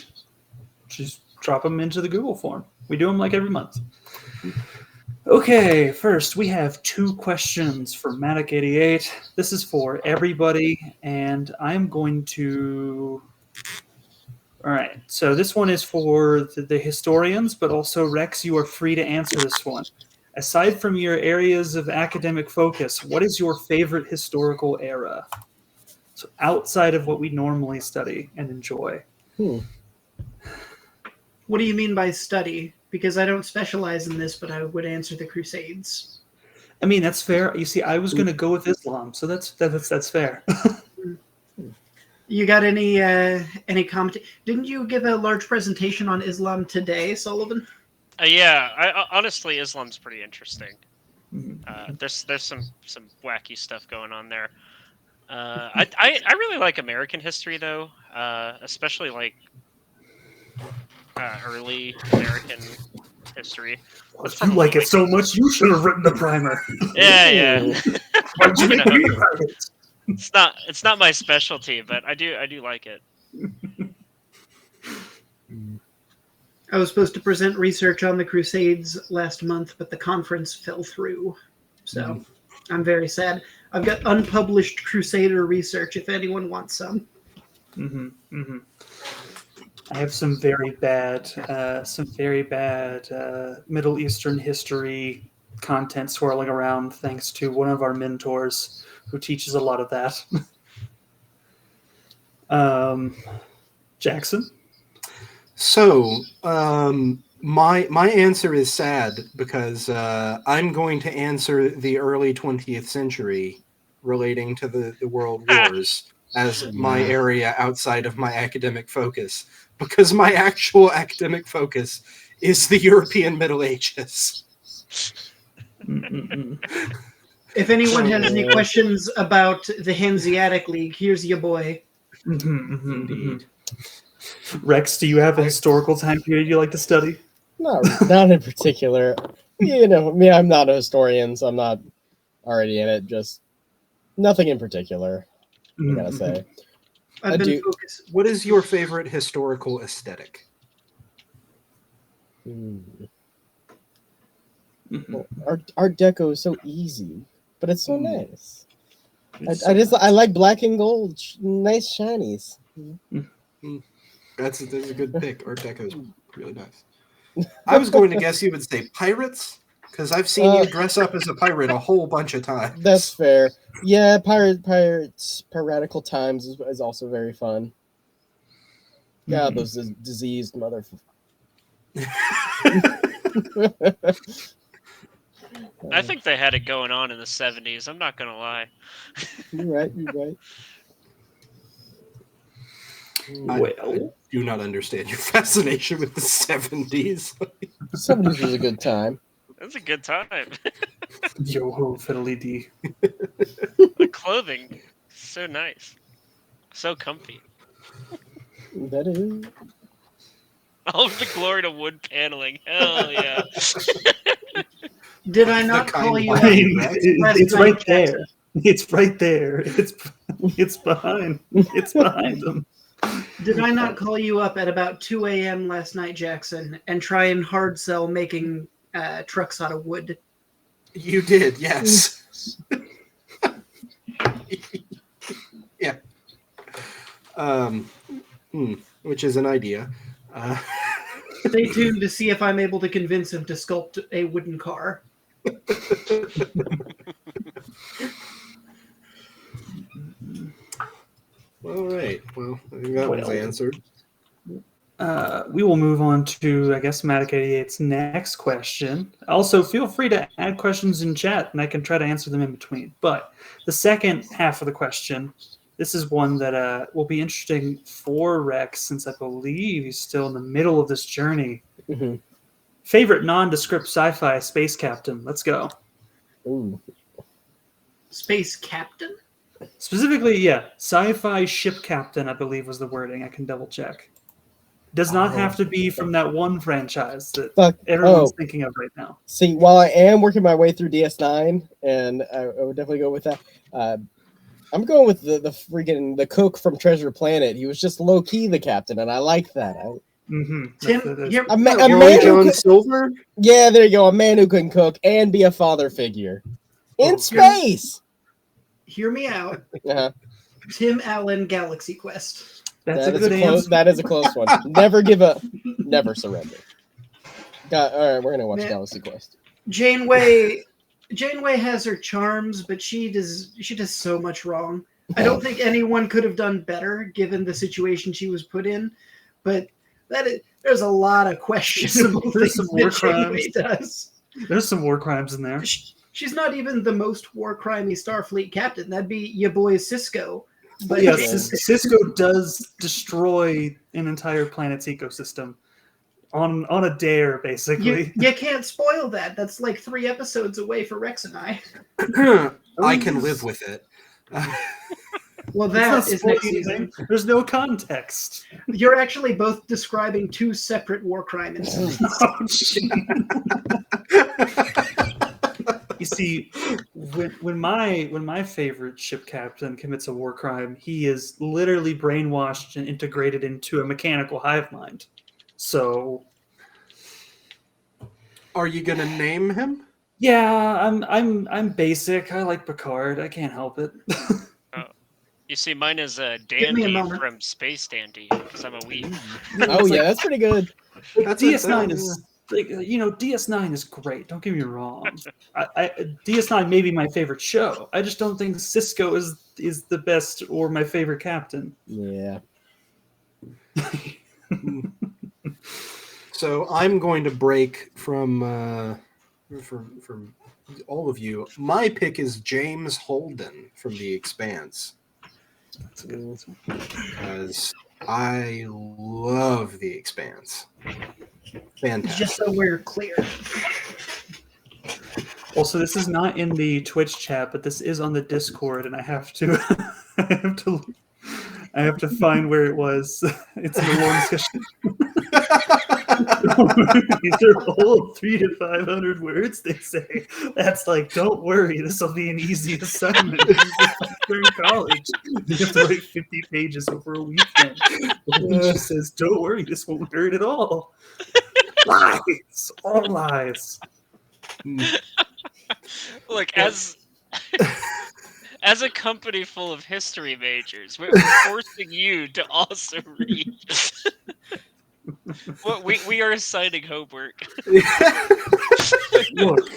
just drop them into the Google form. We do them like every month. Okay, first we have 2 questions for Matic88. This is for everybody, and I'm going to. All right, so this one is for the historians, but also Rex, you are free to answer this one. Aside from your areas of academic focus, what is your favorite historical era? So outside of what we normally study and enjoy. What do you mean by study? Because I don't specialize in this, but I would answer the Crusades. I mean, that's fair. You see, I was going to go with Islam, so that's fair. You got any comment? Didn't you give a large presentation on Islam today, Sullivan? Yeah, honestly, Islam's pretty interesting. Mhm. There's some wacky stuff going on there. I really like American history though, especially like early American history. If you like it so much, you should have written the primer. Yeah. Why'd you You make know. me write it? It's not my specialty, but I do like it. I was supposed to present research on the Crusades last month, but the conference fell through. So I'm very sad. I've got unpublished Crusader research if anyone wants some. I have some very bad Middle Eastern history content swirling around, thanks to one of our mentors who teaches a lot of that. Jackson? So, my answer is sad because I'm going to answer the early 20th century relating to the world wars as my area outside of my academic focus, because my actual academic focus is the European Middle Ages. If anyone has any questions about the Hanseatic League, here's your boy. Indeed. Rex, do you have a historical time period you like to study? Not in particular. You know, me, I'm not a historian, so I'm not already in it. Just nothing in particular, I gotta say. I've been focused. What is your favorite historical aesthetic? Well, Art Deco is so easy, but it's so nice. I like black and gold, nice shinies. That's a good pick. Art Deco is really nice. I was going to guess you would say pirates, because I've seen you dress up as a pirate a whole bunch of times. That's fair. Yeah, piratical times is also very fun. God, those diseased motherfuckers. I think they had it going on in the 70s. I'm not gonna lie. You're right. I do not understand your fascination with the 70s. 70s was a good time. It was a good time. Yo ho, fiddly dee. The clothing, so nice, so comfy. That is. All of the glory to wood paneling. Hell yeah. Did I not call you? I mean, it's right there. It's right there. It's behind. It's behind them. Did I not call you up at about 2 a.m. last night, Jackson, and try and hard sell making trucks out of wood? You did, yes. Yeah. Which is an idea. Stay tuned to see if I'm able to convince him to sculpt a wooden car. All right. Well, I think that one's answered. We will move on to, I guess, Matic88's next question. Also, feel free to add questions in chat, and I can try to answer them in between. But the second half of the question, this is one that will be interesting for Rex, since I believe he's still in the middle of this journey. Mm-hmm. Favorite nondescript sci-fi space captain? Let's go. Ooh. Space captain? Specifically, yeah, sci-fi ship captain, I believe was the wording. I can double check. Does not have to be from that one franchise that Fuck. everyone's Oh, thinking of right now. see, while I am working my way through DS9, and I would definitely go with that. I'm going with the freaking the cook from Treasure Planet. He was just low key the captain, and I like that. Mm-hmm. Tim, here, A Roy man who John could, Silver. yeah, there you go. A man who can cook and be a father figure in Oh, space. hear me out. Uh-huh. Tim Allen, Galaxy Quest. That's That a is good close. answer. That is a close one. Never give up. Never surrender. All right, we're gonna watch Man. Galaxy Quest. Janeway has her charms, but she does so much wrong. I don't think anyone could have done better given the situation she was put in. But there's a lot of questionable There's things some war that Janeway crimes. does. There's some war crimes in there. She's not even the most war crimey Starfleet captain. That'd be your boy Cisco. But Yeah, Yeah. Cisco does destroy an entire planet's ecosystem on a dare, basically. you can't spoil that. That's like 3 episodes away for Rex and I. I can live with it. Well, It's not that is next spoiling season. anything. There's no context. You're actually both describing 2 separate war crime incidents. You see, when my favorite ship captain commits a war crime, he is literally brainwashed and integrated into a mechanical hive mind. So Are you gonna name him? yeah, I'm basic. I like Picard. I can't help it. You see, mine is me a Dandy moment. from Space Dandy, because I'm a weeb. Oh yeah, that's pretty good. That's DS9 it, is like, DS9 is great. Don't get me wrong. DS9 may be my favorite show. I just don't think Cisco is the best or my favorite captain. Yeah. So I'm going to break from all of you. My pick is James Holden from The Expanse That's a good answer. because I love The Expanse. Fantastic. Just so we're clear. Also, this is not in the Twitch chat, but this is on the Discord, and I have to, I have to find where it was. It's in the long discussion. These are all 300 to 500 words. They say that's like, don't worry, this will be an easy assignment. They're in college. You have to write 50 pages over a weekend. She says, "Don't worry, this won't hurt at all." Lies, all lies. Look, as a company full of history majors, we're forcing you to also read. Well, we are assigning homework. Look,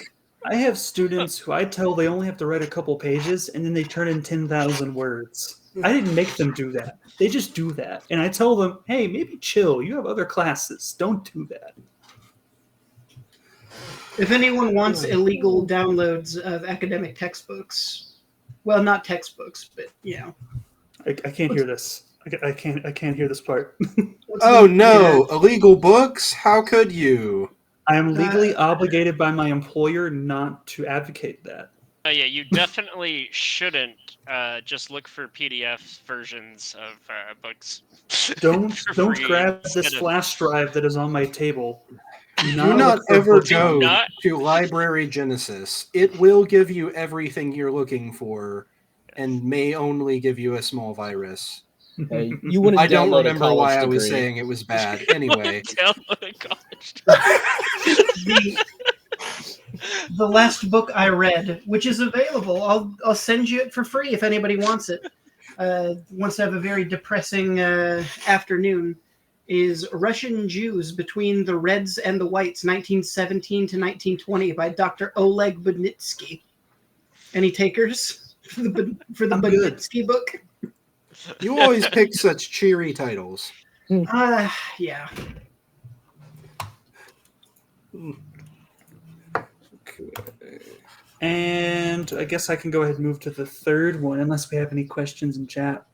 I have students who I tell they only have to write a couple pages, and then they turn in 10,000 words. I didn't make them do that. They just do that. And I tell them, hey, maybe chill. You have other classes. Don't do that. If anyone wants illegal downloads of academic textbooks, well, not textbooks, but I can't hear this. I can't hear this part. Oh no, illegal books? How could you? I am legally obligated by my employer not to advocate that. Oh yeah, you definitely shouldn't just look for PDF versions of books. Don't for free grab instead this of- flash drive that is on my table. Do not look for ever books. go not- to Library Genesis. It will give you everything you're looking for and may only give you a small virus. You wouldn't. I don't download a remember college why I was degree. saying it was bad. Anyway. Download a college. the last book I read, which is available, I'll send you it for free if anybody wants it. Wants to have a very depressing afternoon. Is Russian Jews Between the Reds and the Whites, 1917 to 1920 by Dr. Oleg Budnitsky. Any takers for the I'm good. Budnitsky book? You always pick such cheery titles. Yeah. And I guess I can go ahead and move to the third one, unless we have any questions in chat.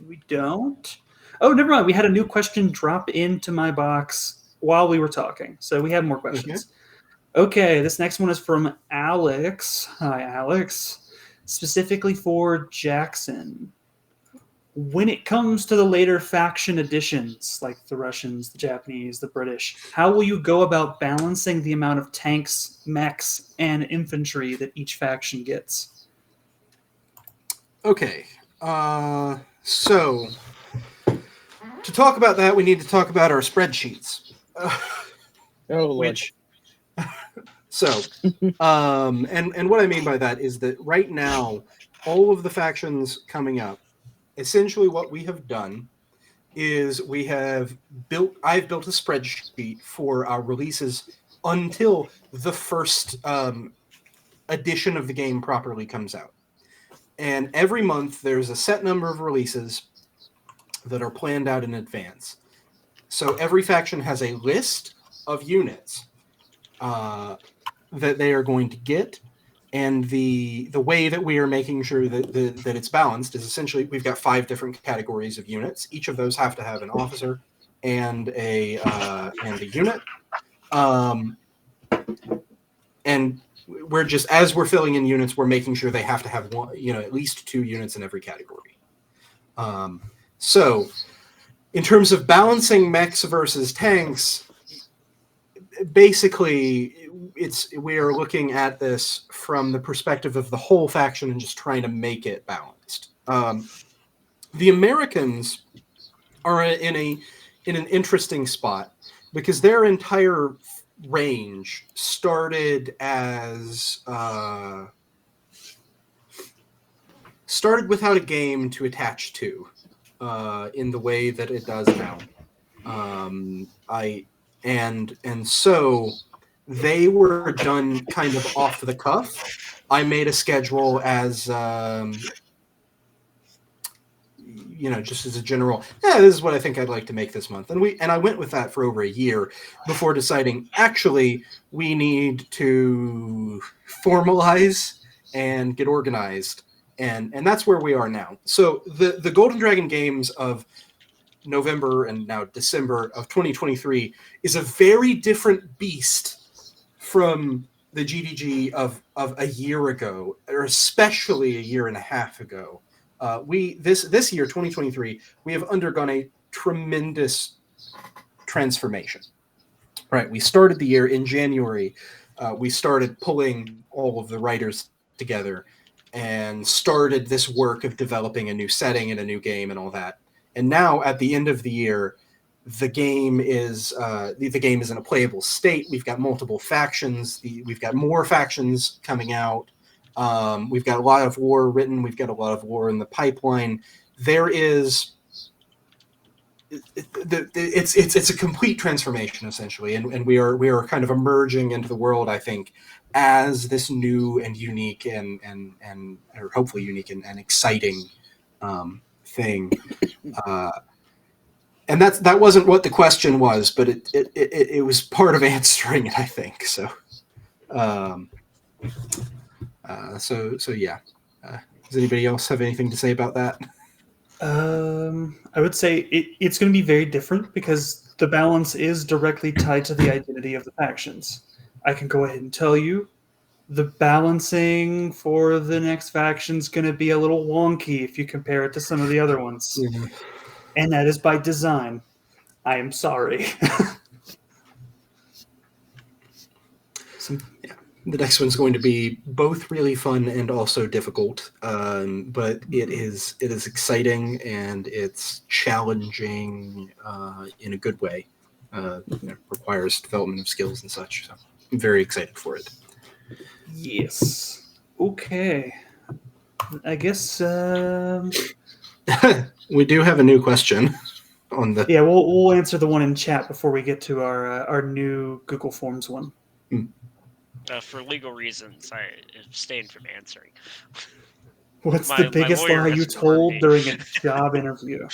We don't. Oh, never mind. We had a new question drop into my box while we were talking, so we have more questions. Okay, this next one is from Alex. Hi, Alex. Specifically for Jackson. when it comes to the later faction additions, like the Russians, the Japanese, the British, how will you go about balancing the amount of tanks, mechs, and infantry that each faction gets? Okay. So to talk about that, we need to talk about our spreadsheets. Oh, Lord. Which, So, and what I mean by that is that right now, all of the factions coming up, essentially what we have done is I've built a spreadsheet for our releases until the first edition of the game properly comes out. And every month there's a set number of releases that are planned out in advance. So every faction has a list of units that they are going to get, and the way that we are making sure that it's balanced is essentially we've got 5 different categories of units. Each of those have to have an officer and a unit, and we're just, as we're filling in units, we're making sure they have to have one, at least 2 units in every category. So in terms of balancing mechs versus tanks, basically we are looking at this from the perspective of the whole faction and just trying to make it balanced. The Americans are in an interesting spot because their entire range started without a game to attach to in the way that it does now. And so they were done kind of off the cuff. I made a schedule as just as a general, this is what I think I'd like to make this month. And I went with that for over a year before deciding, actually, we need to formalize and get organized. And that's where we are now. So the Golden Dragon games of November and now December of 2023 is a very different beast from the GDG of a year ago, or especially a year and a half ago. This year, 2023, we have undergone a tremendous transformation. Right, we started the year in January. We started pulling all of the writers together and started this work of developing a new setting and a new game and all that. And now, at the end of the year, the game is in a playable state. We've got multiple factions. We've got more factions coming out. We've got a lot of lore written. We've got a lot of lore in the pipeline. It's a complete transformation, essentially, and we are kind of emerging into the world, I think, as this new and unique and or hopefully unique and exciting thing. And that wasn't what the question was, but it was part of answering it, I think. So, so yeah. Does anybody else have anything to say about that? I would say it's going to be very different because the balance is directly tied to the identity of the factions. I can go ahead and tell you the balancing for the next faction is going to be a little wonky if you compare it to some of the other ones. Yeah. And that is by design. I am sorry. The next one's going to be both really fun and also difficult, but it is exciting and it's challenging in a good way. It requires development of skills and such. So I'm very excited for it. Yes. Okay. I guess we do have a new question on the. Yeah, we'll answer the one in chat before we get to our new Google Forms one. For legal reasons, I abstain from answering. What's the biggest lie you told during a job interview?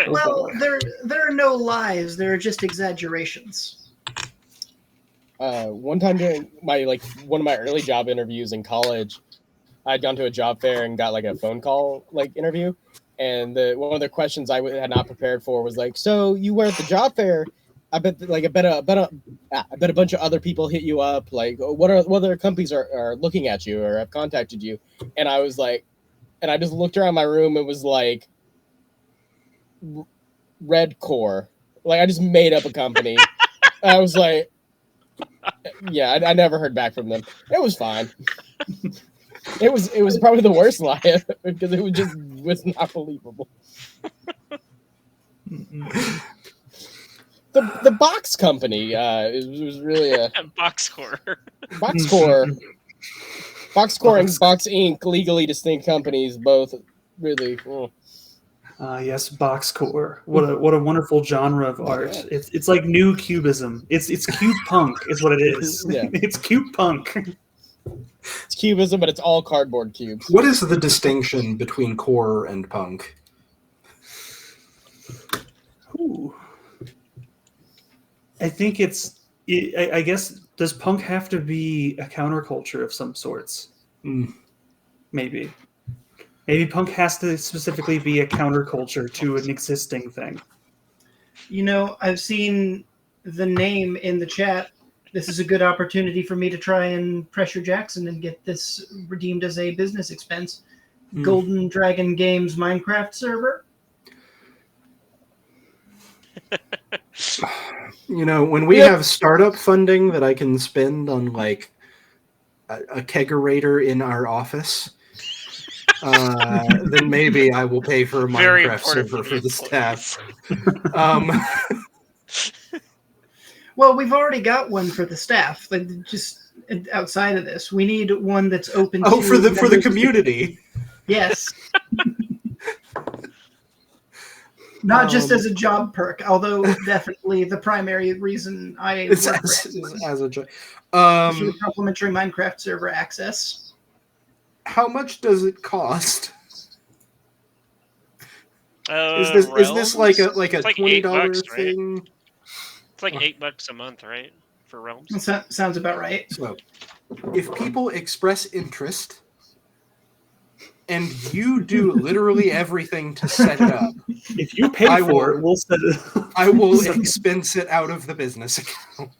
Well, there are no lies. There are just exaggerations. One time during one of my early job interviews in college, I'd gone to a job fair and got a phone call interview, and one of the questions I had not prepared for was so you were at the job fair. I bet a bunch of other people hit you up. What other companies are looking at you or have contacted you? And I was and I just looked around my room and was Red Core. Like I just made up a company. I was like, yeah, I never heard back from them. It was fine. It was probably the worst lie because it was not believable. The box company was really a Boxcore. Boxcore. Boxcore and Box Inc. legally distinct companies, both really. Yes, boxcore. What a wonderful genre of art. Yeah. It's like new cubism. It's cube punk is what it is. Yeah. It's cube punk. It's cubism, but it's all cardboard cubes. What is the distinction between core and punk? Ooh. I think I guess, does punk have to be a counterculture of some sorts? Maybe punk has to specifically be a counterculture to an existing thing. You know, I've seen the name in the chat. This is a good opportunity for me to try and pressure Jackson and get this redeemed as a business expense. Golden Dragon Games Minecraft server. You know, when we have startup funding that I can spend on like a kegerator in our office, then maybe I will pay for a Very Minecraft important server for for the the staff. Well, we've already got one for the staff. Like, just outside of this, we need one that's open. Oh, to for the members. community. Yes. Not just as a job perk, although definitely the primary reason I It's work as a job. for complimentary Minecraft server access. How much does it cost? Is this like a It's like $20 $8, right? thing? It's like $8 a month, right? For Realms. That sounds about right. So, if people express interest and you do literally everything to set it up, If you pay for it, we'll set it. I will expense it out of the business account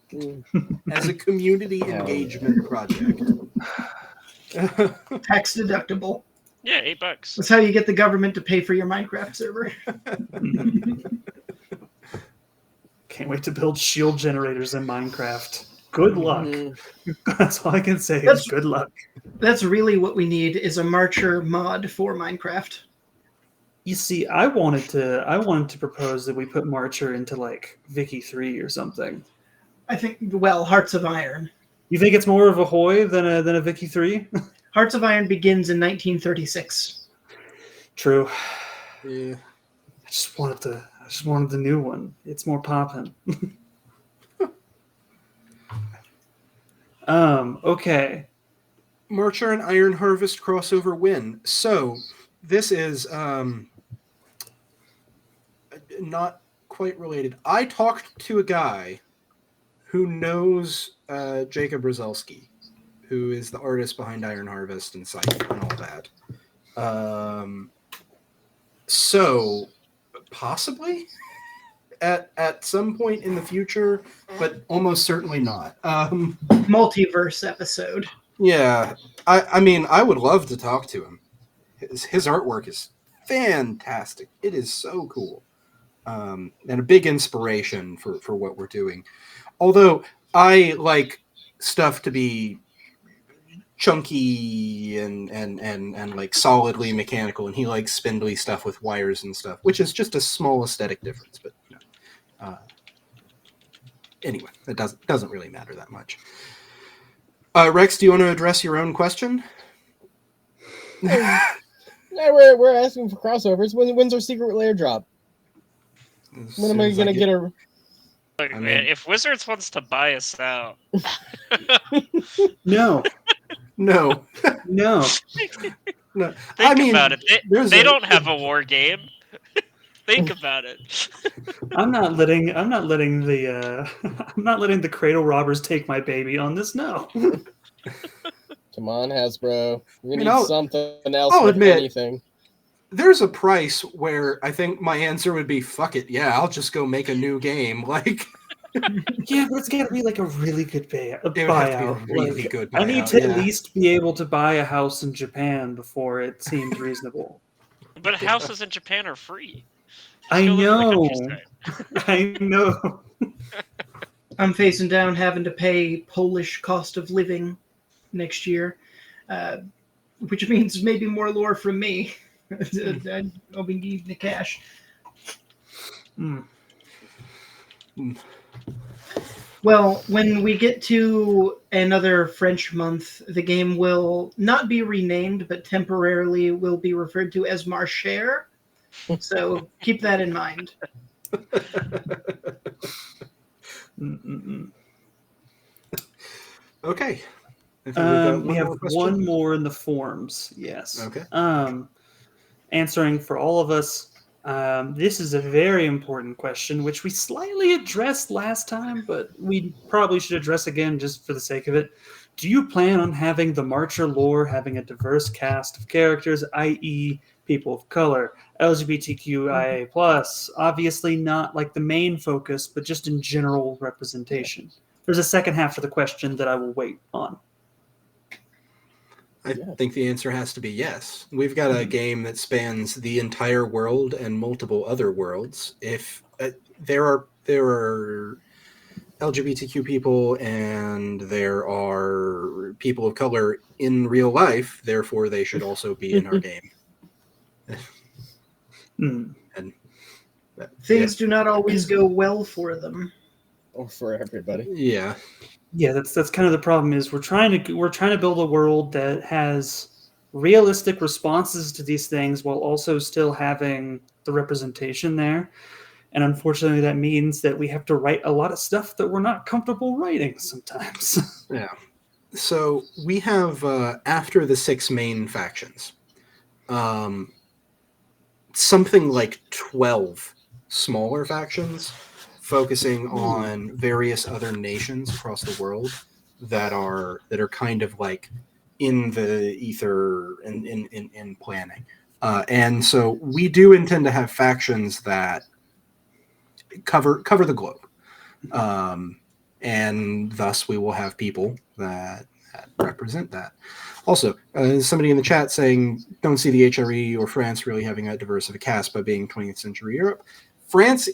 as a community engagement project. Tax deductible. Yeah, $8. That's how you get the government to pay for your Minecraft server. Can't wait to build shield generators in Minecraft. Good luck. Mm-hmm. That's all I can say. Is good luck. That's really what we need is a Marcher mod for Minecraft. You see, I wanted to propose that we put Marcher into like Vicky 3 or something. I think, well, Hearts of Iron. You think it's more of a Hoy than a Vicky 3? Hearts of Iron begins in 1936. True. Yeah. I just wanted the new one. It's more poppin'. Okay. Marcher and Iron Harvest crossover win. So this is not quite related. I talked to a guy who knows Jacob Rozelski, who is the artist behind Iron Harvest and Scythe and all that. So possibly at some point in the future, but almost certainly not. Multiverse episode. Yeah, I mean, I would love to talk to him. His artwork is fantastic. It is so cool, and a big inspiration for what we're doing. Although I like stuff to be chunky and like solidly mechanical, and he likes spindly stuff with wires and stuff, which is just a small aesthetic difference. But you know, anyway, it doesn't really matter that much. Rex, do you want to address your own question? Yeah, we're asking for crossovers. When's our secret lair drop? When am I gonna get a? Look, man, if Wizards wants to buy us out, No. No. No. No. Think about it. They don't have a war game. Think about it. I'm not letting the cradle robbers take my baby on this. No. Come on, Hasbro. We need I'll- something else I'll with admit- anything. There's a price where I think my answer would be, fuck it, yeah, I'll just go make a new game. Like, Yeah, but it's got to be like a really good it would have to buyout. be a really Like, good I need buyout, to yeah. at least be able to buy a house in Japan before it seems reasonable. But houses in Japan are free. I Go live in the know. countryside. I know. I'm facing down having to pay Polish cost of living next year, which means maybe more lore from me. I'll be needing the cash. Hmm. Well, when we get to another French month, the game will not be renamed, but temporarily will be referred to as Marcher. So keep that in mind. Mm-mm-mm. Okay. I think we've got We one have more question. one more in the forums. Yes. Okay. Answering for all of us. This is a very important question, which we slightly addressed last time, but we probably should address again just for the sake of it. Do you plan on having the Marcher lore having a diverse cast of characters, i.e., people of color, LGBTQIA+, obviously not like the main focus, but just in general representation? There's a second half to the question that I will wait on. I think the answer has to be yes. We've got a game that spans the entire world and multiple other worlds. If there are LGBTQ people and there are people of color in real life, therefore they should also be in our game. Hmm. And Things do not always go well for them. Or for everybody. yeah. Yeah, that's kind of the problem. Is we're trying to build a world that has realistic responses to these things while also still having the representation there. And unfortunately, that means that we have to write a lot of stuff that we're not comfortable writing sometimes. Yeah. So we have after the 6 main factions, something like 12 smaller factions focusing on various other nations across the world that are kind of like in the ether and in planning. And so we do intend to have factions that cover the globe. And thus we will have people that represent that. Also, somebody in the chat saying, don't see the HRE or France really having that diverse of a cast by being 20th century Europe. France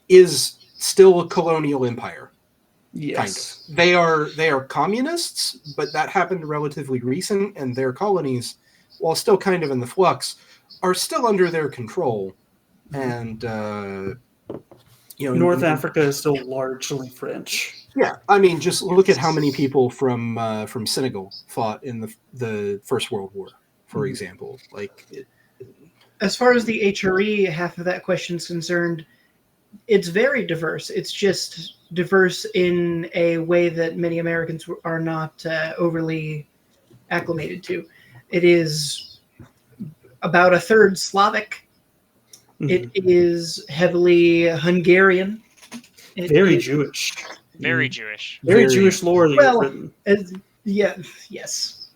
is still a colonial empire. Yes. Kind of. They are communists, but that happened relatively recent, and their colonies, while still kind of in the flux, are still under their control. And North Africa is still largely French. Yeah, I mean, just look at how many people from Senegal fought in the First World War, for example. Like, As far as the HRE half of that question is concerned, it's very diverse. It's just diverse in a way that many Americans are not overly acclimated to. It is about a third Slavic. It is heavily Hungarian. Very Jewish. Very Jewish. Very Jewish lore that you've Well, written. yes.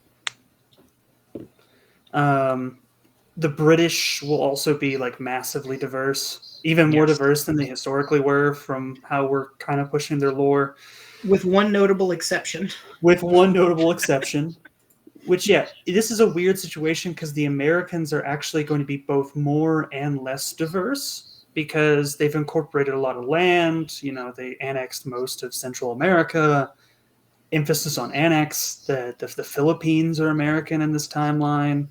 The British will also be like massively diverse, even more diverse than they historically were from how we're kind of pushing their lore. With one notable exception. Which, yeah, this is a weird situation because the Americans are actually going to be both more and less diverse because they've incorporated a lot of land. You know, they annexed most of Central America. Emphasis on annex. The Philippines are American in this timeline.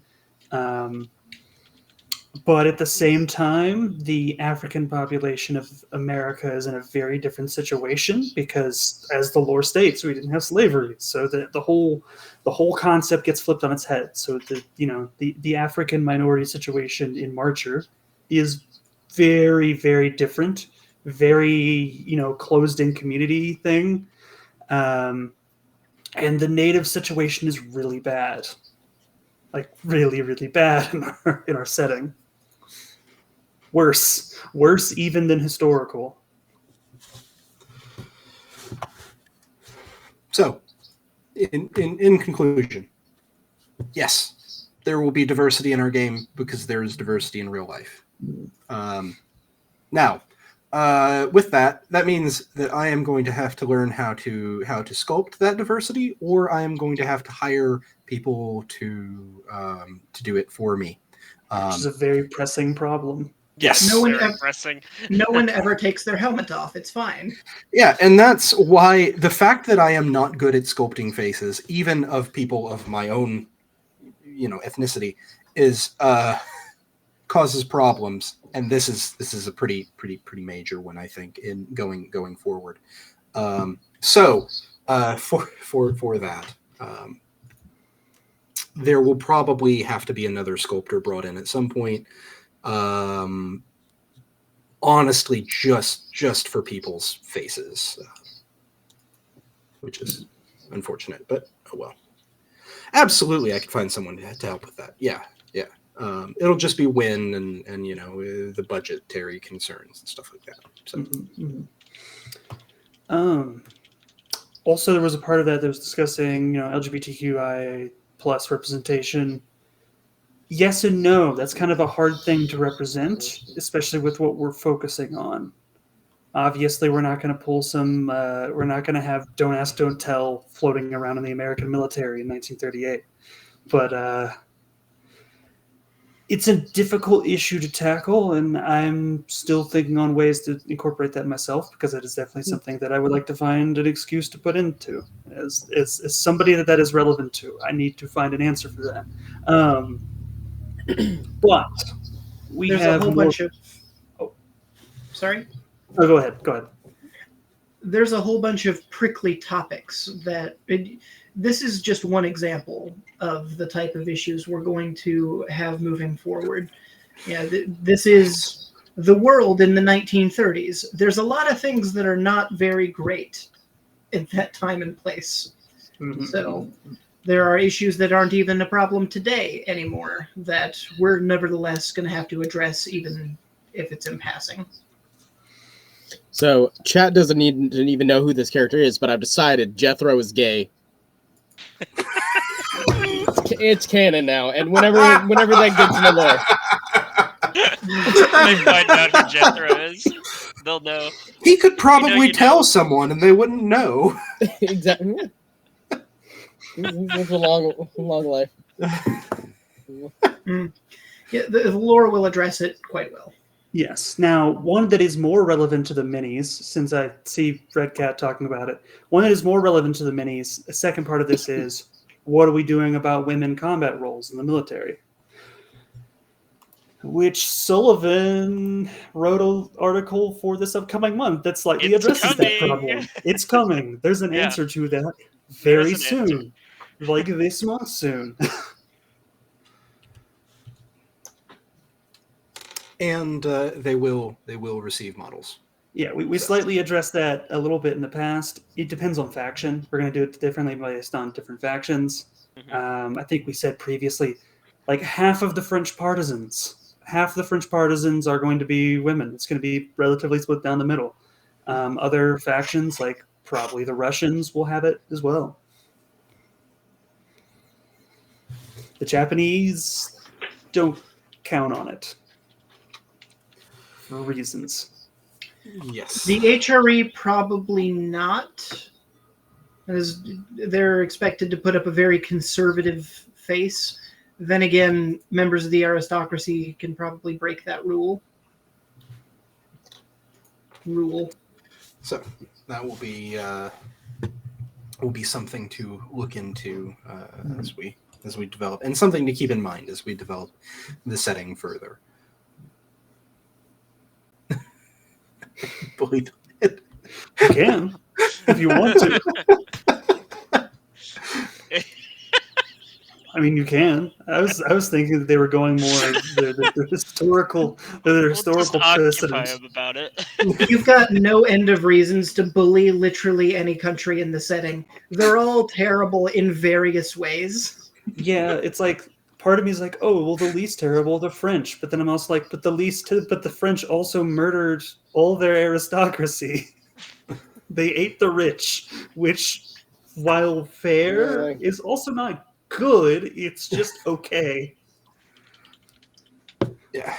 But at the same time, the African population of America is in a very different situation because, as the lore states, we didn't have slavery, so the whole concept gets flipped on its head. So the African minority situation in Marcher is very, very different, very closed in community thing, and the native situation is really bad, like really, really bad in our setting. Worse even than historical. So, in conclusion, yes, there will be diversity in our game because there is diversity in real life. Now, with that means that I am going to have to learn how to sculpt that diversity, or I am going to have to hire people to do it for me. Which is a very pressing problem. Yes. No one very ever- pressing. No one ever takes their helmet off. It's fine. Yeah, and that's why the fact that I am not good at sculpting faces, even of people of my own, ethnicity, is causes problems. And this is a pretty major one, I think, in going forward. For that, there will probably have to be another sculptor brought in at some point. Honestly, just for people's faces, which is unfortunate, but oh well. Absolutely, I could find someone to help with that. Yeah. It'll just be Win and the budgetary concerns and stuff like that. So. Also, there was a part of that was discussing LGBTQI plus representation. Yes and no. That's kind of a hard thing to represent, especially with what we're focusing on. Obviously, we're not going to pull some. We're not going to have "Don't Ask, Don't Tell" floating around in the American military in 1938. But it's a difficult issue to tackle, and I'm still thinking on ways to incorporate that myself, because it is definitely something that I would like to find an excuse to put into. As somebody that is relevant to, I need to find an answer for that. But There's a whole bunch of. Oh, sorry. Oh, go ahead. There's a whole bunch of prickly topics that. This is just one example of the type of issues we're going to have moving forward. Yeah, this is the world in the 1930s. There's a lot of things that are not very great at that time and place. Mm-hmm. So there are issues that aren't even a problem today anymore that we're nevertheless going to have to address, even if it's in passing. So chat didn't even know who this character is, but I've decided Jethro is gay. It's canon now, and whenever that gets in the lore, They find out who Jethro is. They'll know. He could probably You tell know. someone, and they wouldn't know. exactly. He's lived a long life. Yeah, the lore will address it quite well. Yes. Now, one that is more relevant to the minis, since I see Red Cat talking about it, one that is more relevant to the minis, the second part of this is, what are we doing about women combat roles in the military? Which Sullivan wrote an article for this upcoming month that slightly It's addresses that coming. problem. It's coming. There's an Yeah. answer to that There very is an answer. soon. Like this month soon. And they will receive models. Yeah, we slightly addressed that a little bit in the past. It depends on faction. We're going to do it differently based on different factions. Mhm. I think we said previously, like half of the French partisans are going to be women. It's going to be relatively split down the middle. Other factions, like probably the Russians, will have it as well. The Japanese don't count on it for reasons. Yes. The HRE probably not, as they're expected to put up a very conservative face. Then again, members of the aristocracy can probably break that rule. So that will be something to look into as we develop, and something to keep in mind as we develop the setting further. Believe it. You can, if you want to. I mean, you can. I was thinking that they were going more the historical We'll just occupy precedent. him about it. You've got no end of reasons to bully literally any country in the setting. They're all terrible in various ways. Yeah, it's like part of me is like, oh, well, the least terrible, the French, but then I'm also like, but the French also murdered all their aristocracy. They ate the rich, which, while fair, is also not good. It's just okay. Yeah.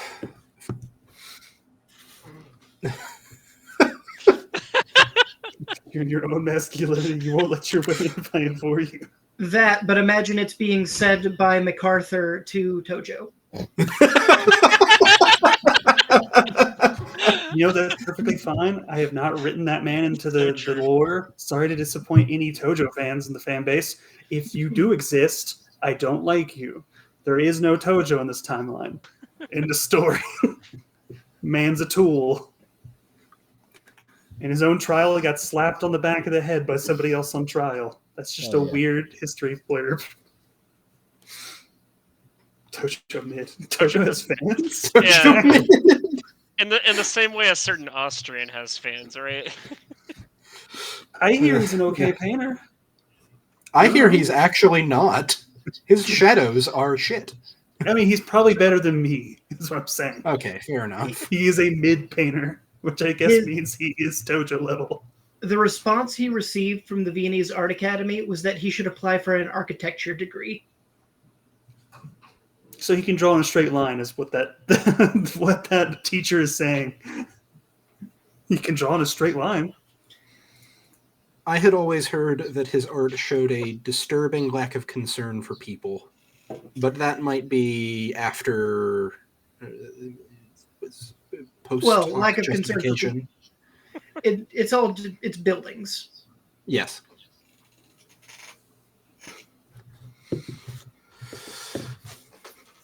You're in your own masculinity. You won't let your women fight for you. That, but imagine it's being said by MacArthur to Tojo. That's perfectly fine. I have not written that man into the true. lore. Sorry to disappoint any Tojo fans in the fan base. If you do exist, I don't like you. There is no Tojo in this timeline. In the story. Man's a tool. In his own trial, he got slapped on the back of the head by somebody else on trial. That's just Oh, a yeah. weird history blurb. Tojo mid. Tojo has fans. Yeah. In the same way a certain Austrian has fans, right? I hear he's an okay painter. I hear he's actually not. His shadows are shit. I mean, he's probably better than me, is what I'm saying. Okay, fair enough. He is a mid painter, which I guess means he is Tojo level. The response he received from the Viennese Art Academy was that he should apply for an architecture degree. So he can draw in a straight line, is what that teacher is saying. He can draw in a straight line. I had always heard that his art showed a disturbing lack of concern for people, but that might be after post lack of concern for people. It's buildings. Yes.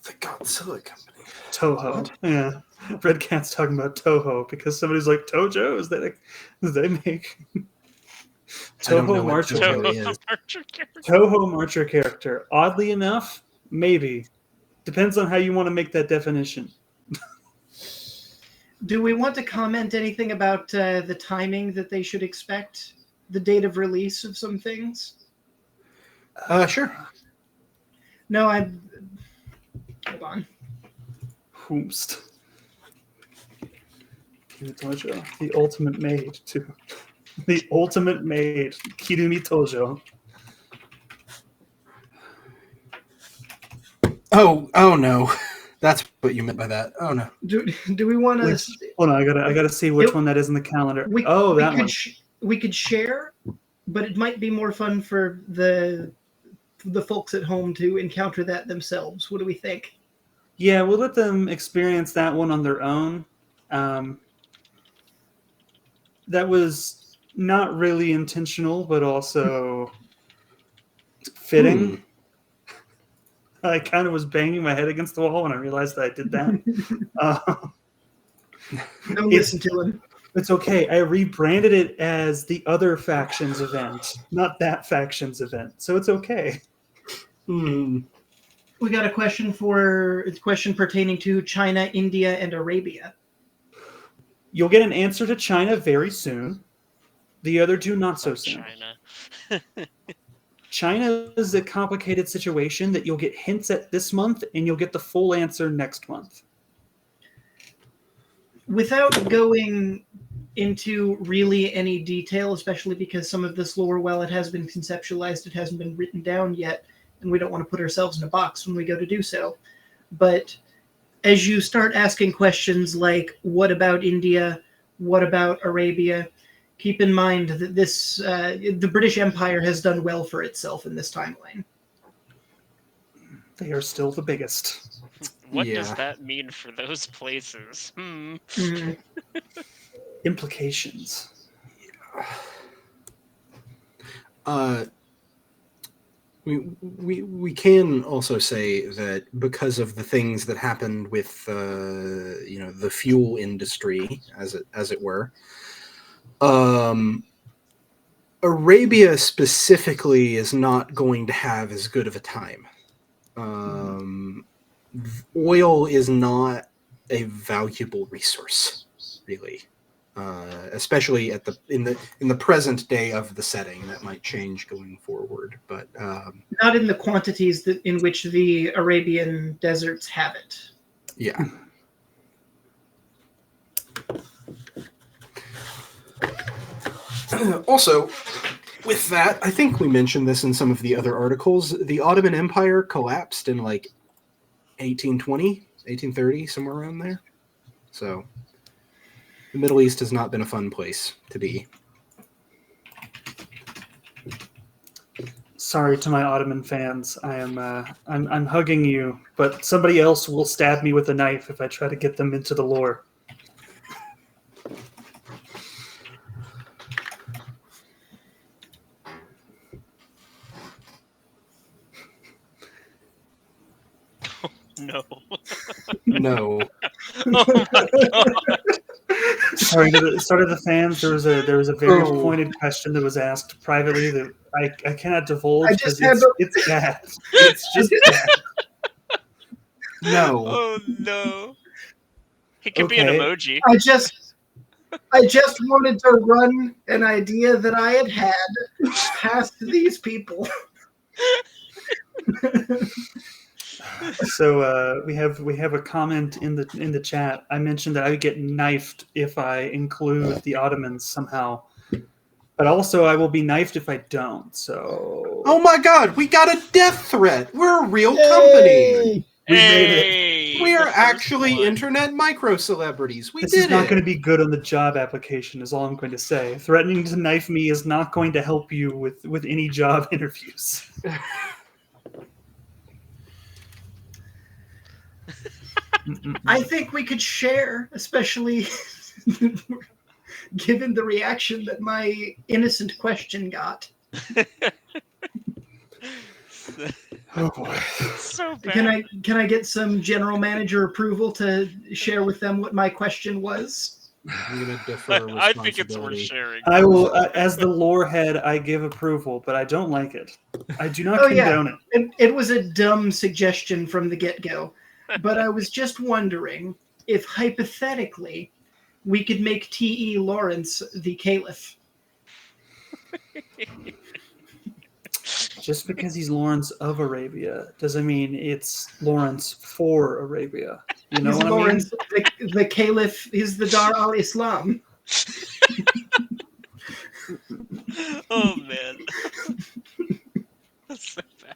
The Godzilla Company. Toho. What? Yeah. Red Cat's talking about Toho because somebody's like, Tojo? Is that they make I don't know Toho what Marcher Toho character. is. Toho Marcher character. Oddly enough, maybe. Depends on how you want to make that definition. Do we want to comment anything about the timing that they should expect? The date of release of some things? Sure. No, hold on. Whomst. Tojo. The ultimate maid, too. The ultimate maid. Kirumi Tojo. Oh no. That's what you meant by that. Oh no. Do we want to? Hold on, I gotta see which one that is in the calendar. We that one. We could share, but it might be more fun for the folks at home to encounter that themselves. What do we think? Yeah, we'll let them experience that one on their own. That was not really intentional, but also fitting. I kind of was banging my head against the wall when I realized that I did that. Don't listen to him. It's okay. I rebranded it as the other factions event, not that factions event. So it's okay. We got a question pertaining to China, India, and Arabia. You'll get an answer to China very soon. The other two, not so soon. China. China is a complicated situation that you'll get hints at this month, and you'll get the full answer next month. Without going into really any detail, especially because some of this lore, while it has been conceptualized, it hasn't been written down yet, and we don't want to put ourselves in a box when we go to do so. But as you start asking questions like, what about India? What about Arabia? Keep in mind that the British Empire has done well for itself in this timeline. They are still the biggest. What does that mean for those places? Implications. We can also say that because of the things that happened with the fuel industry, as it were, Arabia specifically is not going to have as good of a time. Oil is not a valuable resource, really, especially in the present day of the setting. That might change going forward, but not in the quantities in which the Arabian deserts have it. Yeah. Also, with that, I think we mentioned this in some of the other articles. The Ottoman Empire collapsed in like 1820, 1830, somewhere around there. So the Middle East has not been a fun place to be. Sorry to my Ottoman fans. I'm hugging you, but somebody else will stab me with a knife if I try to get them into the lore. no. No. Oh my god. Sorry to the fans. There was a very Oh. pointed question that was asked privately that I cannot divulge I because just had to- it's bad. It's just bad. No. Oh no. He could be an Okay. emoji. I just wanted to run an idea that I had past these people. So we have a comment in the chat. I mentioned that I would get knifed if I include the Ottomans somehow, but also I will be knifed if I don't. So Oh my god, we got a death threat. We're a real company. Yay! we made it. Hey, We the are first actually one. internet micro celebrities. We This did is not it. going to be good on the job application. Is all I'm going to say. Threatening to knife me is not going to help you with any job interviews. I think we could share, especially given the reaction that my innocent question got. Oh boy. So bad. Can I get some general manager approval to share with them what my question was? I'm gonna defer I think it's worth responsibility. sharing. I will, as the lore head, I give approval, but I don't like it. I do not Oh, yeah. condone it. It was a dumb suggestion from the get-go, but I was just wondering if hypothetically we could make T.E. Lawrence the Caliph. Just because he's Lawrence of Arabia doesn't mean it's Lawrence for Arabia. You know He's what Lawrence, the Caliph is the Dar al-Islam. Oh man. That's so bad.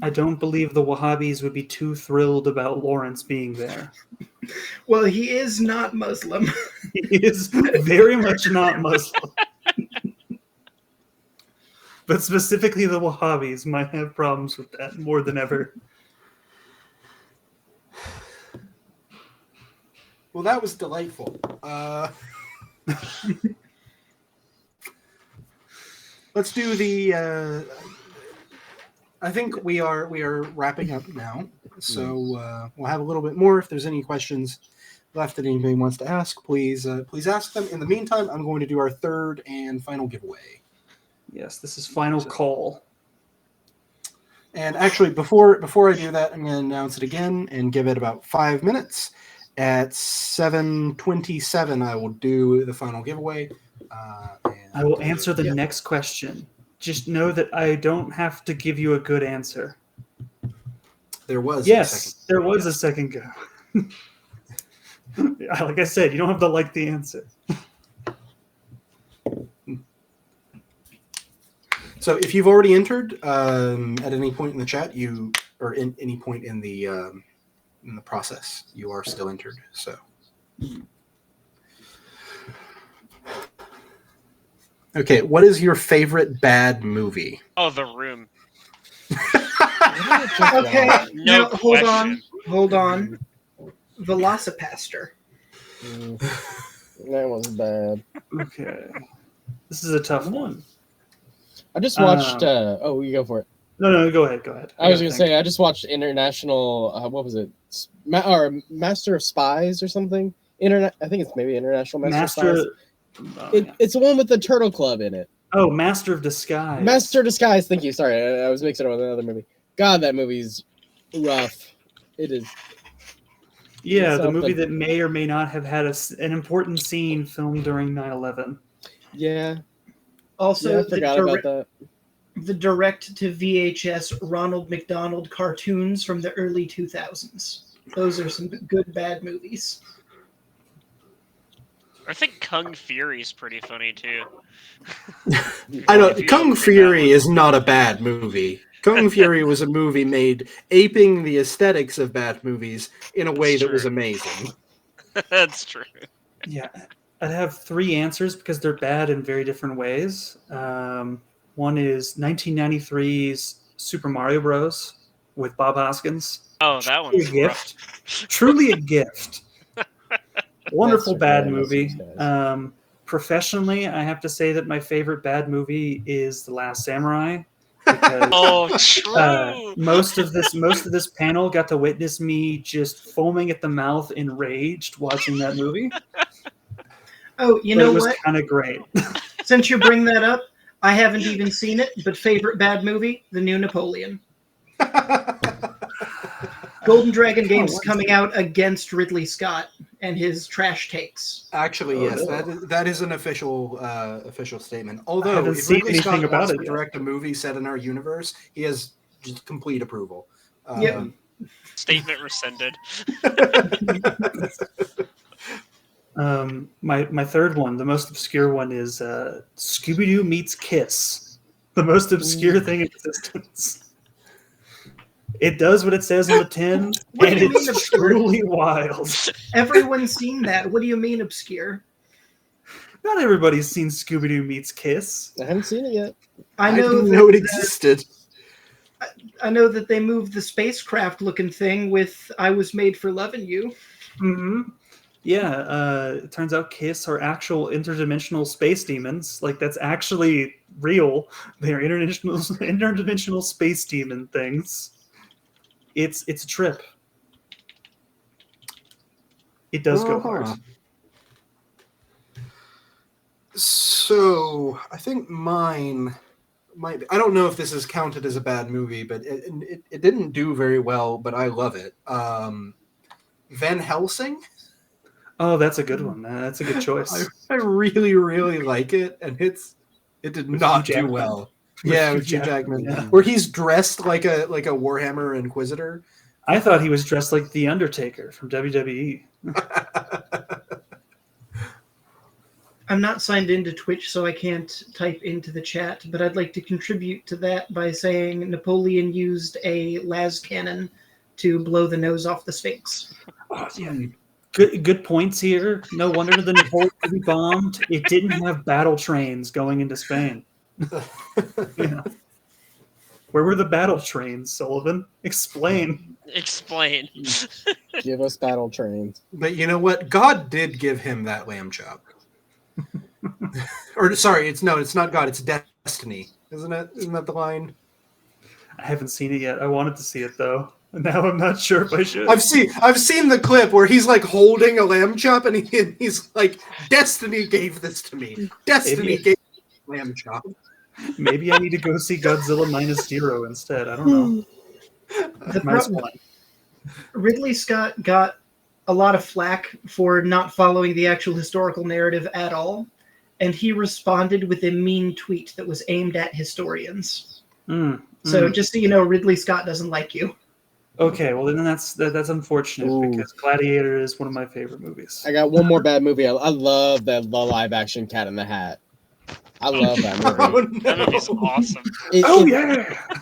I don't believe the Wahhabis would be too thrilled about Lawrence being there. Well, he is not Muslim. He is very much not Muslim. But specifically the Wahhabis might have problems with that more than ever. Well, that was delightful. Let's do the. I think we are wrapping up now, so we'll have a little bit more. If there's any questions left that anybody wants to ask, please ask them. In the meantime, I'm going to do our third and final giveaway. Yes, this is final call. And actually, before I do that, I'm going to announce it again and give it about 5 minutes. At 7:27, I will do the final giveaway. I will answer the next question. Just know that I don't have to give you a good answer. There was a second go. Like I said, you don't have to like the answer. So if you've already entered at any point in the chat, or in any point in the process, you are still entered. So. Okay, what is your favorite bad movie? Oh, The Room. Okay, No now, hold question. on. Velocipaster. That was bad. Okay. This is a tough one. I just watched. Oh, you go for it. No, go ahead. I was gonna say I just watched International. What was it? Master of Spies or something. I think it's maybe International Master of Spies. It's the one with the Turtle Club in it. Oh, Master of Disguise. Master of Disguise. Thank you. Sorry, I was mixing it with another movie. God, that movie's rough. It is. Yeah, It's the movie something. that may or may not have had an important scene filmed during 9/11. Yeah. Also, I forgot about that. the direct to VHS Ronald McDonald cartoons from the early 2000s. Those are some good bad movies. I think Kung Fury's pretty funny too. I know If you Kung haven't seen Fury that is not a bad movie. Kung Fury was a movie made aping the aesthetics of bad movies in a way That's that was true. amazing. one. That's true. Yeah, I'd have 3 answers because they're bad in very different ways. One is 1993's Super Mario Bros. With Bob Hoskins. Oh, that Truly one's a rough. gift. Truly a gift. Wonderful Master bad Guy, movie. Master Professionally, I have to say that my favorite bad movie is The Last Samurai. because Oh, true. most of this panel got to witness me just foaming at the mouth, enraged watching that movie. Oh, you But know it was what? kind of great. Since you bring that up, I haven't even seen it, but favorite bad movie, the new Napoleon. Golden Dragon Games what? coming out against Ridley Scott and his trash takes. Actually, Oh, yes, no. that is an official statement. Although, haven't if seen Ridley anything Scott about wants it to yet. direct a movie set in our universe, he has just complete approval. Yep. Statement rescinded. My third one, the most obscure one, is Scooby-Doo meets Kiss, the most obscure thing in existence. It does what it says on the tin, What do and you mean it's obscure? truly wild. Everyone's seen that. What do you mean obscure? Not everybody's seen Scooby-Doo meets Kiss. I haven't seen it yet. I know didn't that, know it existed. I know that they moved the spacecraft looking thing with "I Was Made for Loving You." Mm-hmm. Yeah, it turns out Kiss are actual interdimensional space demons. Like, that's actually real. They are interdimensional space demon things. It's a trip. It does go hard. Uh-huh. So I think mine might be, I don't know if this is counted as a bad movie, but it didn't do very well, but I love it. Van Helsing. Oh, that's a good one. That's a good choice. I really, really like it, and it did With not Hugh do Jackman. well. With Yeah, Hugh with Hugh Jackman, Jackman, yeah. where he's dressed like a Warhammer Inquisitor. I thought he was dressed like The Undertaker from WWE. I'm not signed into Twitch, so I can't type into the chat, but I'd like to contribute to that by saying Napoleon used a las cannon to blow the nose off the Sphinx. Oh, yeah. Good points here. No wonder the Napoleon City bombed. It didn't have battle trains going into Spain. Yeah. Where were the battle trains, Sullivan? Explain. Explain. Give us battle trains. But you know what? God did give him that lamb chop. Or sorry, it's not God. It's destiny, isn't it? Isn't that the line? I haven't seen it yet. I wanted to see it though. And now I'm not sure if I should. I've seen the clip where he's like holding a lamb chop, and he's like, "Destiny gave this to me. Destiny gave me a lamb chop." Maybe I need to go see Godzilla -0 instead. I don't know. The Nice problem- one. Ridley Scott got a lot of flack for not following the actual historical narrative at all, and he responded with a mean tweet that was aimed at historians. So just so you know, Ridley Scott doesn't like you. Okay, well then that's unfortunate Ooh. because Gladiator is one of my favorite movies. I got one more bad movie. I love the live action Cat in the Hat. I love that movie. Oh, That no. movie's awesome. Oh It- yeah!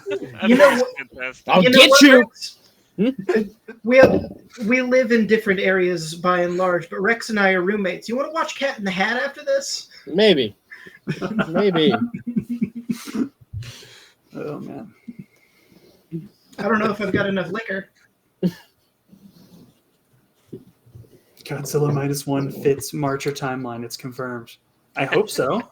That You know movie's what- fantastic. I'll know get what, you. Rex? We live in different areas by and large, but Rex and I are roommates. You want to watch Cat in the Hat after this? Maybe. Oh man. I don't know if I've got enough liquor. Godzilla -1 fits Marcher timeline. It's confirmed. I hope so.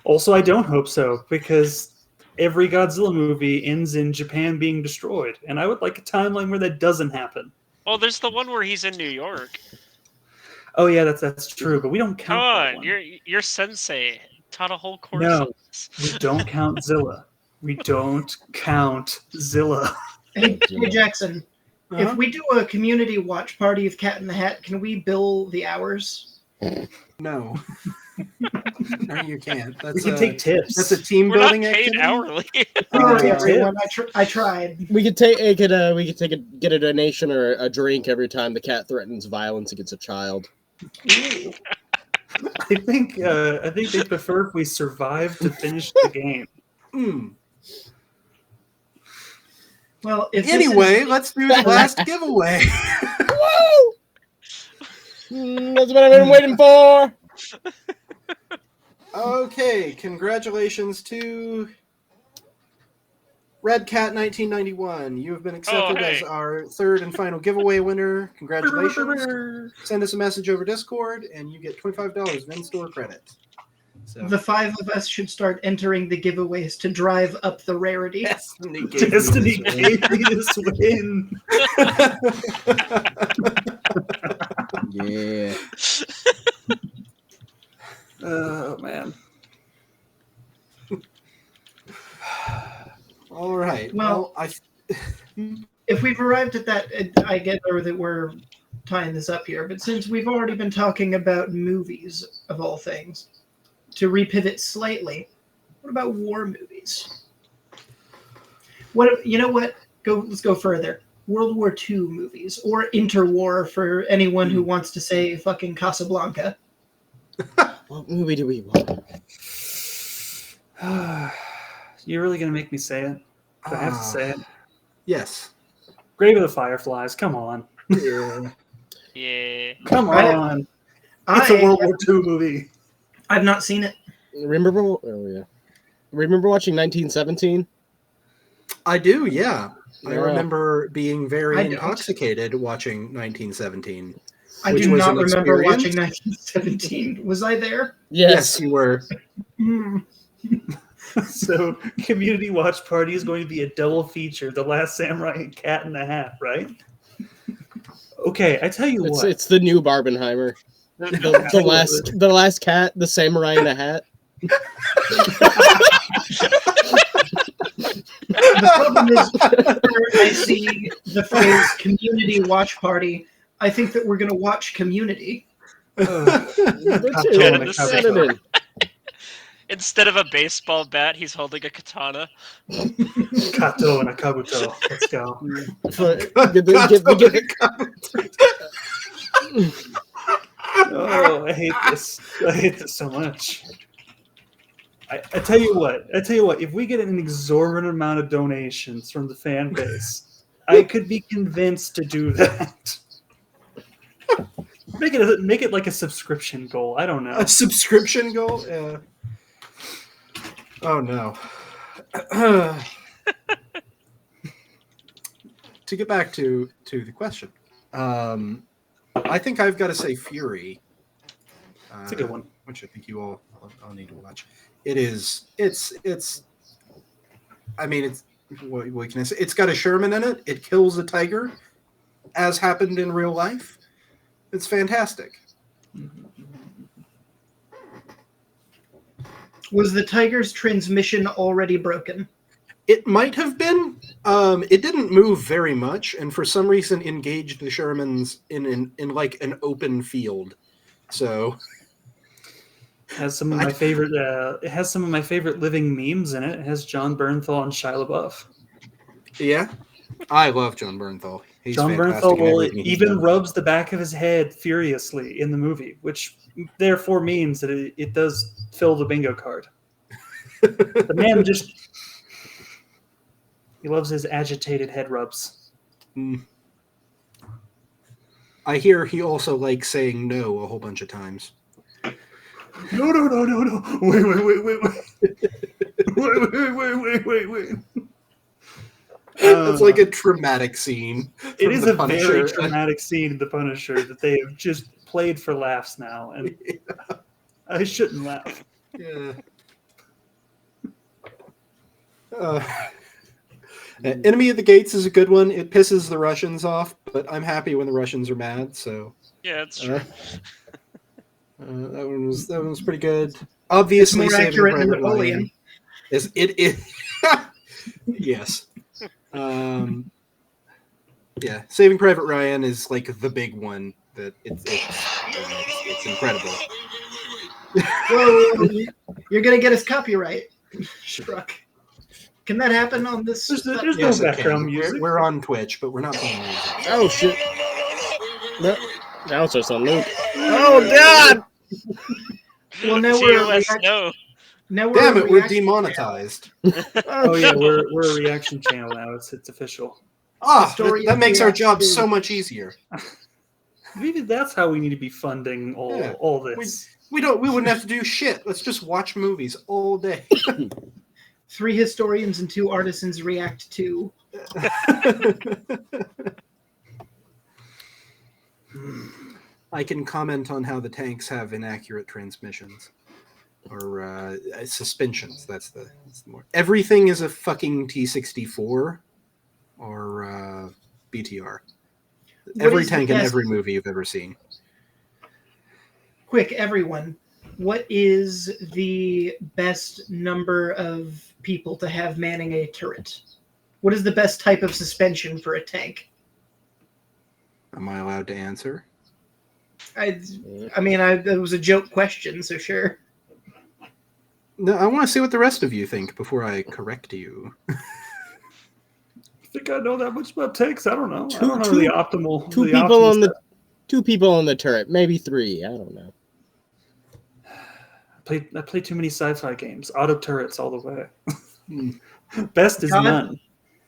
Also, I don't hope so because every Godzilla movie ends in Japan being destroyed, and I would like a timeline where that doesn't happen. Oh, there's the one where he's in New York. Oh yeah, that's true, but we don't Come count that on, one. your sensei taught a whole course No. on this. We don't count Zilla. We don't count Zilla. Hey Jackson, Uh-huh. if we do a community watch party of Cat in the Hat, can we bill the hours? No, no, you can't. We That's can take tips. That's a team We're not building paid activity. hourly. Sorry, Uh, everyone. I tried. We could get a donation or a drink every time the cat threatens violence against a child. I think they prefer if we survive to finish the game. Mm. Well, if this Anyway, let's do the last giveaway. Woo! That's what I've been waiting for. Okay, congratulations to Red Cat 1991. You have been accepted hey. as our third and final giveaway winner. Congratulations. Send us a message over Discord, and you get $25 of in-store credit. So The 5 of us should start entering the giveaways to drive up the rarity. Destiny gave Destiny me this gave me this win. Yeah. Oh man. All right. Well, if we've arrived at that, I get that we're tying this up here, but since we've already been talking about movies, of all things, to repivot slightly, what about war movies? You know what? Let's go further. World War II movies, or interwar for anyone who wants to say fucking Casablanca. What movie do we want? You're really gonna make me say it? Do I have to say it? Yes. Grave of the Fireflies. Come on. Yeah. Yeah. Come on. It's a World War II movie. I've not seen it. Remember? Oh yeah. Remember watching 1917? I do. Yeah. I Yeah. remember being very I don't. intoxicated watching 1917. I Which do was not an remember experience? watching 1917. Was I there? Yes, you were. Hmm. So, Community Watch Party is going to be a double feature: The Last Samurai and Cat in the Hat, right? Okay, I tell you what. It's the new Barbenheimer. The last cat, the samurai in a hat. The problem is, whenever I see the phrase "community watch party," I think that we're going to watch Community. Instead of a baseball bat, he's holding a katana. Kato and a kabuto. Let's go. Oh, I hate this. I hate this so much. I tell you what. If we get an exorbitant amount of donations from the fan base, I could be convinced to do that. Make it like a subscription goal. I don't know. A subscription goal? Yeah. Oh no. To get back to the question, I think I've got to say Fury. It's a good one. Which I think you all need to watch. It's. I mean, it's what can I say? It's got a Sherman in it. It kills a tiger, as happened in real life. It's fantastic. Was the tiger's transmission already broken? It might have been. It didn't move very much, and for some reason engaged the Shermans in like an open field. So it has some of my favorite. It has some of my favorite living memes in it. It has John Bernthal and Shia LaBeouf. Yeah, I love John Bernthal. He's John fantastic Bernthal in even rubs the back of his head furiously in the movie, which therefore means that it does fill the bingo card. The man he loves his agitated head rubs. I hear he also likes saying no a whole bunch of times. No. Wait. It's like a traumatic scene. It is a Punisher. very traumatic scene in The Punisher that they have just played for laughs now, and I shouldn't laugh. Yeah. Enemy of the Gates is a good one. It pisses the Russians off, but I'm happy when the Russians are mad. So yeah, that's true. That one was pretty good. Obviously, it's more Saving accurate than Private Napoleon. Ryan is it? Yes. Yeah, Saving Private Ryan is like the big one. That it's incredible. Whoa, you're gonna get us copyright struck. Can that happen on this? There's Yes, no it background can. music. We're on Twitch, but we're not playing music. Oh shit! No, now it's just on loop. Oh god! Well, now we're TOS, no. now Damn it, we're reacting demonetized. Oh yeah, we're a reaction channel now. It's official. That makes our job so much easier. Maybe that's how we need to be funding all this. We wouldn't have to do shit. Let's just watch movies all day. 3 historians and 2 artisans react to. I can comment on how the tanks have inaccurate transmissions. or suspensions. That's the more. Everything is a fucking T-64 or BTR. Every tank in every movie you've ever seen. Quick, everyone. What is the best number of people to have manning a turret? What is the best type of suspension for a tank? Am I allowed to answer? I mean, that was a joke question, so sure. No, I want to see what the rest of you think before I correct you. I think I know that much about tanks. I don't know. I don't know the optimal. Two the people optimal on the set. 2 people on the turret, maybe 3. I don't know. I play too many sci-fi games. Auto turrets all the way. Hmm. Best is God- none.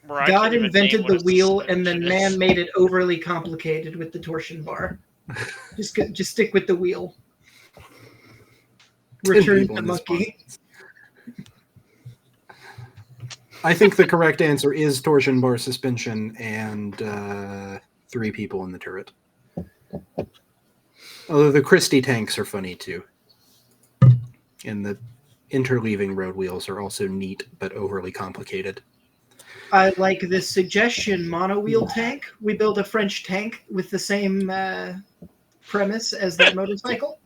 Bro, I God can't even invented name the what a wheel, and suspension then man is. made it overly complicated with the torsion bar. Just stick with the wheel. 10 Return people to in this monkey. I think the correct answer is torsion bar suspension and 3 people in the turret. Although the Christie tanks are funny too. And the interleaving road wheels are also neat but overly complicated. I like this suggestion, monowheel tank. We build a French tank with the same premise as that motorcycle.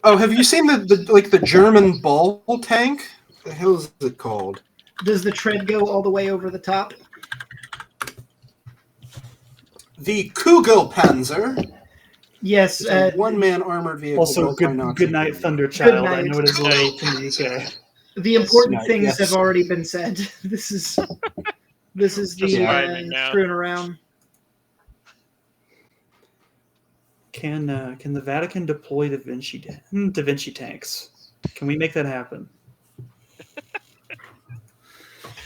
Oh, have you seen the German ball tank? The hell is it called? Does the tread go all the way over the top? The Kugelpanzer. Yes. It's a one-man armored vehicle. Also, built by Nazi good night, Germany. Thunderchild. night. I know it is late in the UK. The important Yes. things Yes. have already been said. This is Just the rhyming now. screwing around. Can the Vatican deploy Da Vinci tanks? Can we make that happen?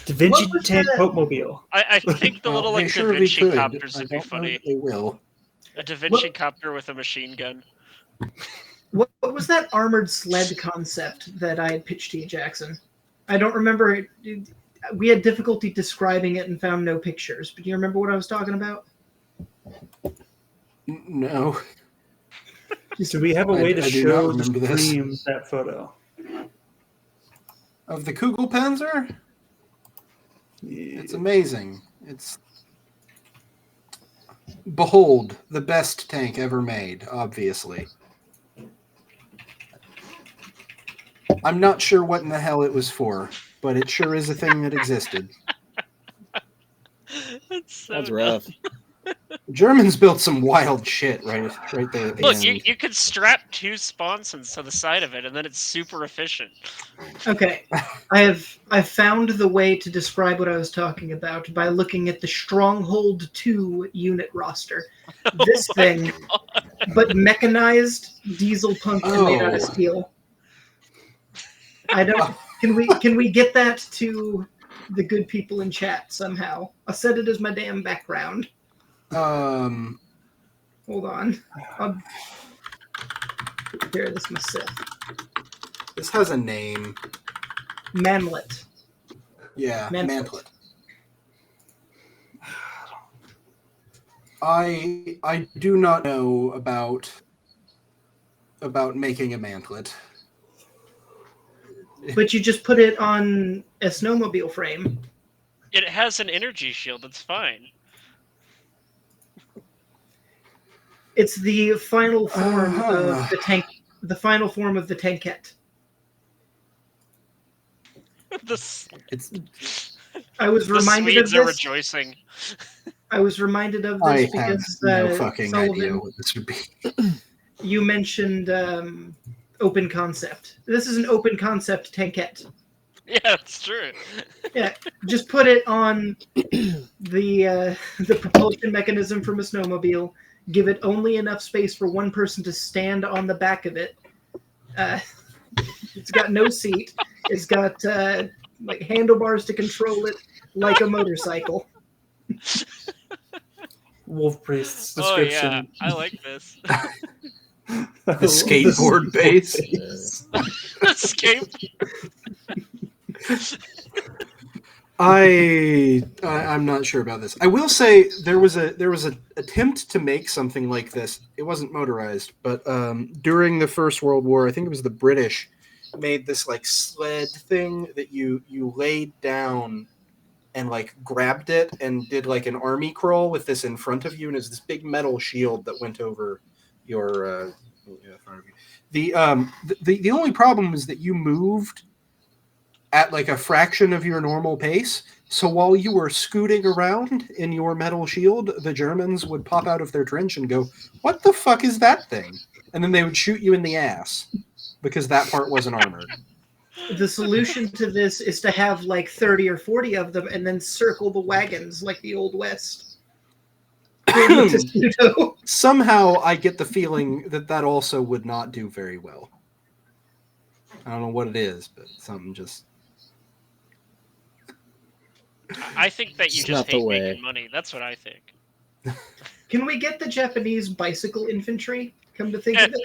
Da Vinci What was tank that? Popemobile. I think the little They like Da surely Vinci could. copters I would be don't know funny. that they will. A Da Vinci copter with a machine gun. What was that armored sled concept that I had pitched to you, Jackson? I don't remember. We had difficulty describing it and found no pictures. But do you remember what I was talking about? No. Do we have a way to I do not show the remember this. stream that photo? Of the Kugelpanzer? It's amazing. It's behold the best tank ever made. Obviously, I'm not sure what in the hell it was for, but it sure is a thing that existed. That's rough. Germans built some wild shit right there at the Look, end. you could strap 2 sponsons to the side of it, and then it's super efficient. Okay, I've found the way to describe what I was talking about by looking at the Stronghold 2 unit roster. This thing, but mechanized, diesel pumped and made out of Oh. steel. I don't. Can we get that to the good people in chat somehow? I'll set it as my damn background. Hold on. I'll prepare this myself. This has a name. Manlet. Yeah, Mantlet. mantlet. I do not know about making a mantlet. But you just put it on a snowmobile frame. It has an energy shield. It's fine. It's the final form Uh-huh. of the tank. The final form of the tankette. This, I was the reminded of Swedes are this. rejoicing. I was reminded of I this have because no fucking Sullivan, idea what this would be. you mentioned open concept. This is an open concept tankette. Yeah, it's true. Yeah, just put it on the propulsion mechanism from a snowmobile. Give it only enough space for one person to stand on the back of it. It's got no seat. It's got like handlebars to control it, like a motorcycle. Wolf Priest's Oh yeah, description. I like this. The skateboard base. Escape. I'm not sure about this. I will say there was an attempt to make something like this. It wasn't motorized, but during the First World War, I think it was the British made this like sled thing that you laid down and like grabbed it and did like an army crawl with this in front of you, and it's this big metal shield that went over your front of you. The only problem is that you moved at like a fraction of your normal pace. So while you were scooting around in your metal shield, the Germans would pop out of their trench and go, "What the fuck is that thing?" And then they would shoot you in the ass because that part wasn't armored. The solution to this is to have like 30 or 40 of them and then circle the wagons like the Old West. Somehow I get the feeling that also would not do very well. I don't know what it is, but something just... I think that you It's just not the hate way. making money. That's what I think. Can we get the Japanese bicycle infantry? Come to think of it.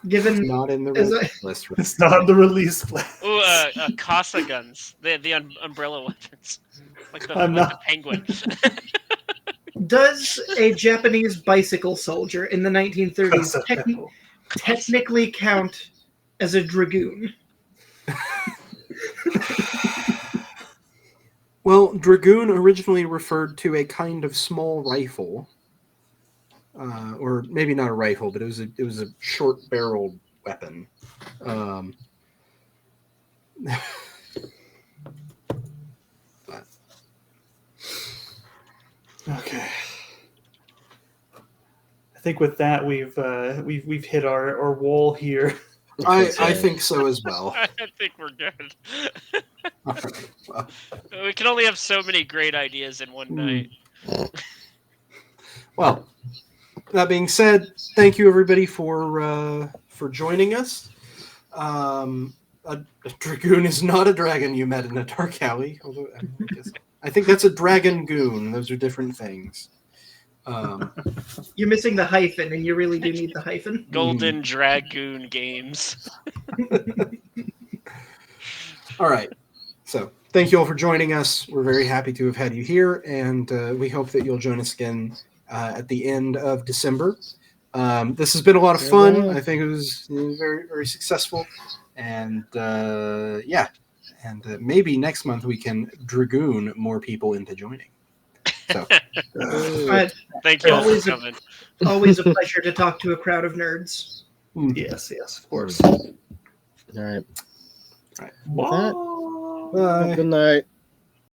Given not in the as list. It's not the release plan. Ooh, Casa guns. The umbrella weapons. Like the penguin. Does a Japanese bicycle soldier in the 1930s technically count as a dragoon? Well, dragoon originally referred to a kind of small rifle, or maybe not a rifle, but it was a short-barreled weapon. But. Okay. I think with that we've hit our wall here. I think so as well. I think we're good. All right, well. We can only have so many great ideas in one night. Well, that being said, thank you everybody for joining us. A dragoon is not a dragon you met in a dark alley. Although I think that's a dragon goon. Those are different things. You're missing the hyphen, and you really do need the hyphen. Golden Dragoon Games. All right. So thank you all for joining us. We're very happy to have had you here, and we hope that you'll join us again at the end of December. This has been a lot of fun. I think it was very, very successful. And maybe next month we can dragoon more people into joining. So, thank you all for coming. Always a pleasure to talk to a crowd of nerds. Yes, of course. All right. All right. With that, Bye. good night.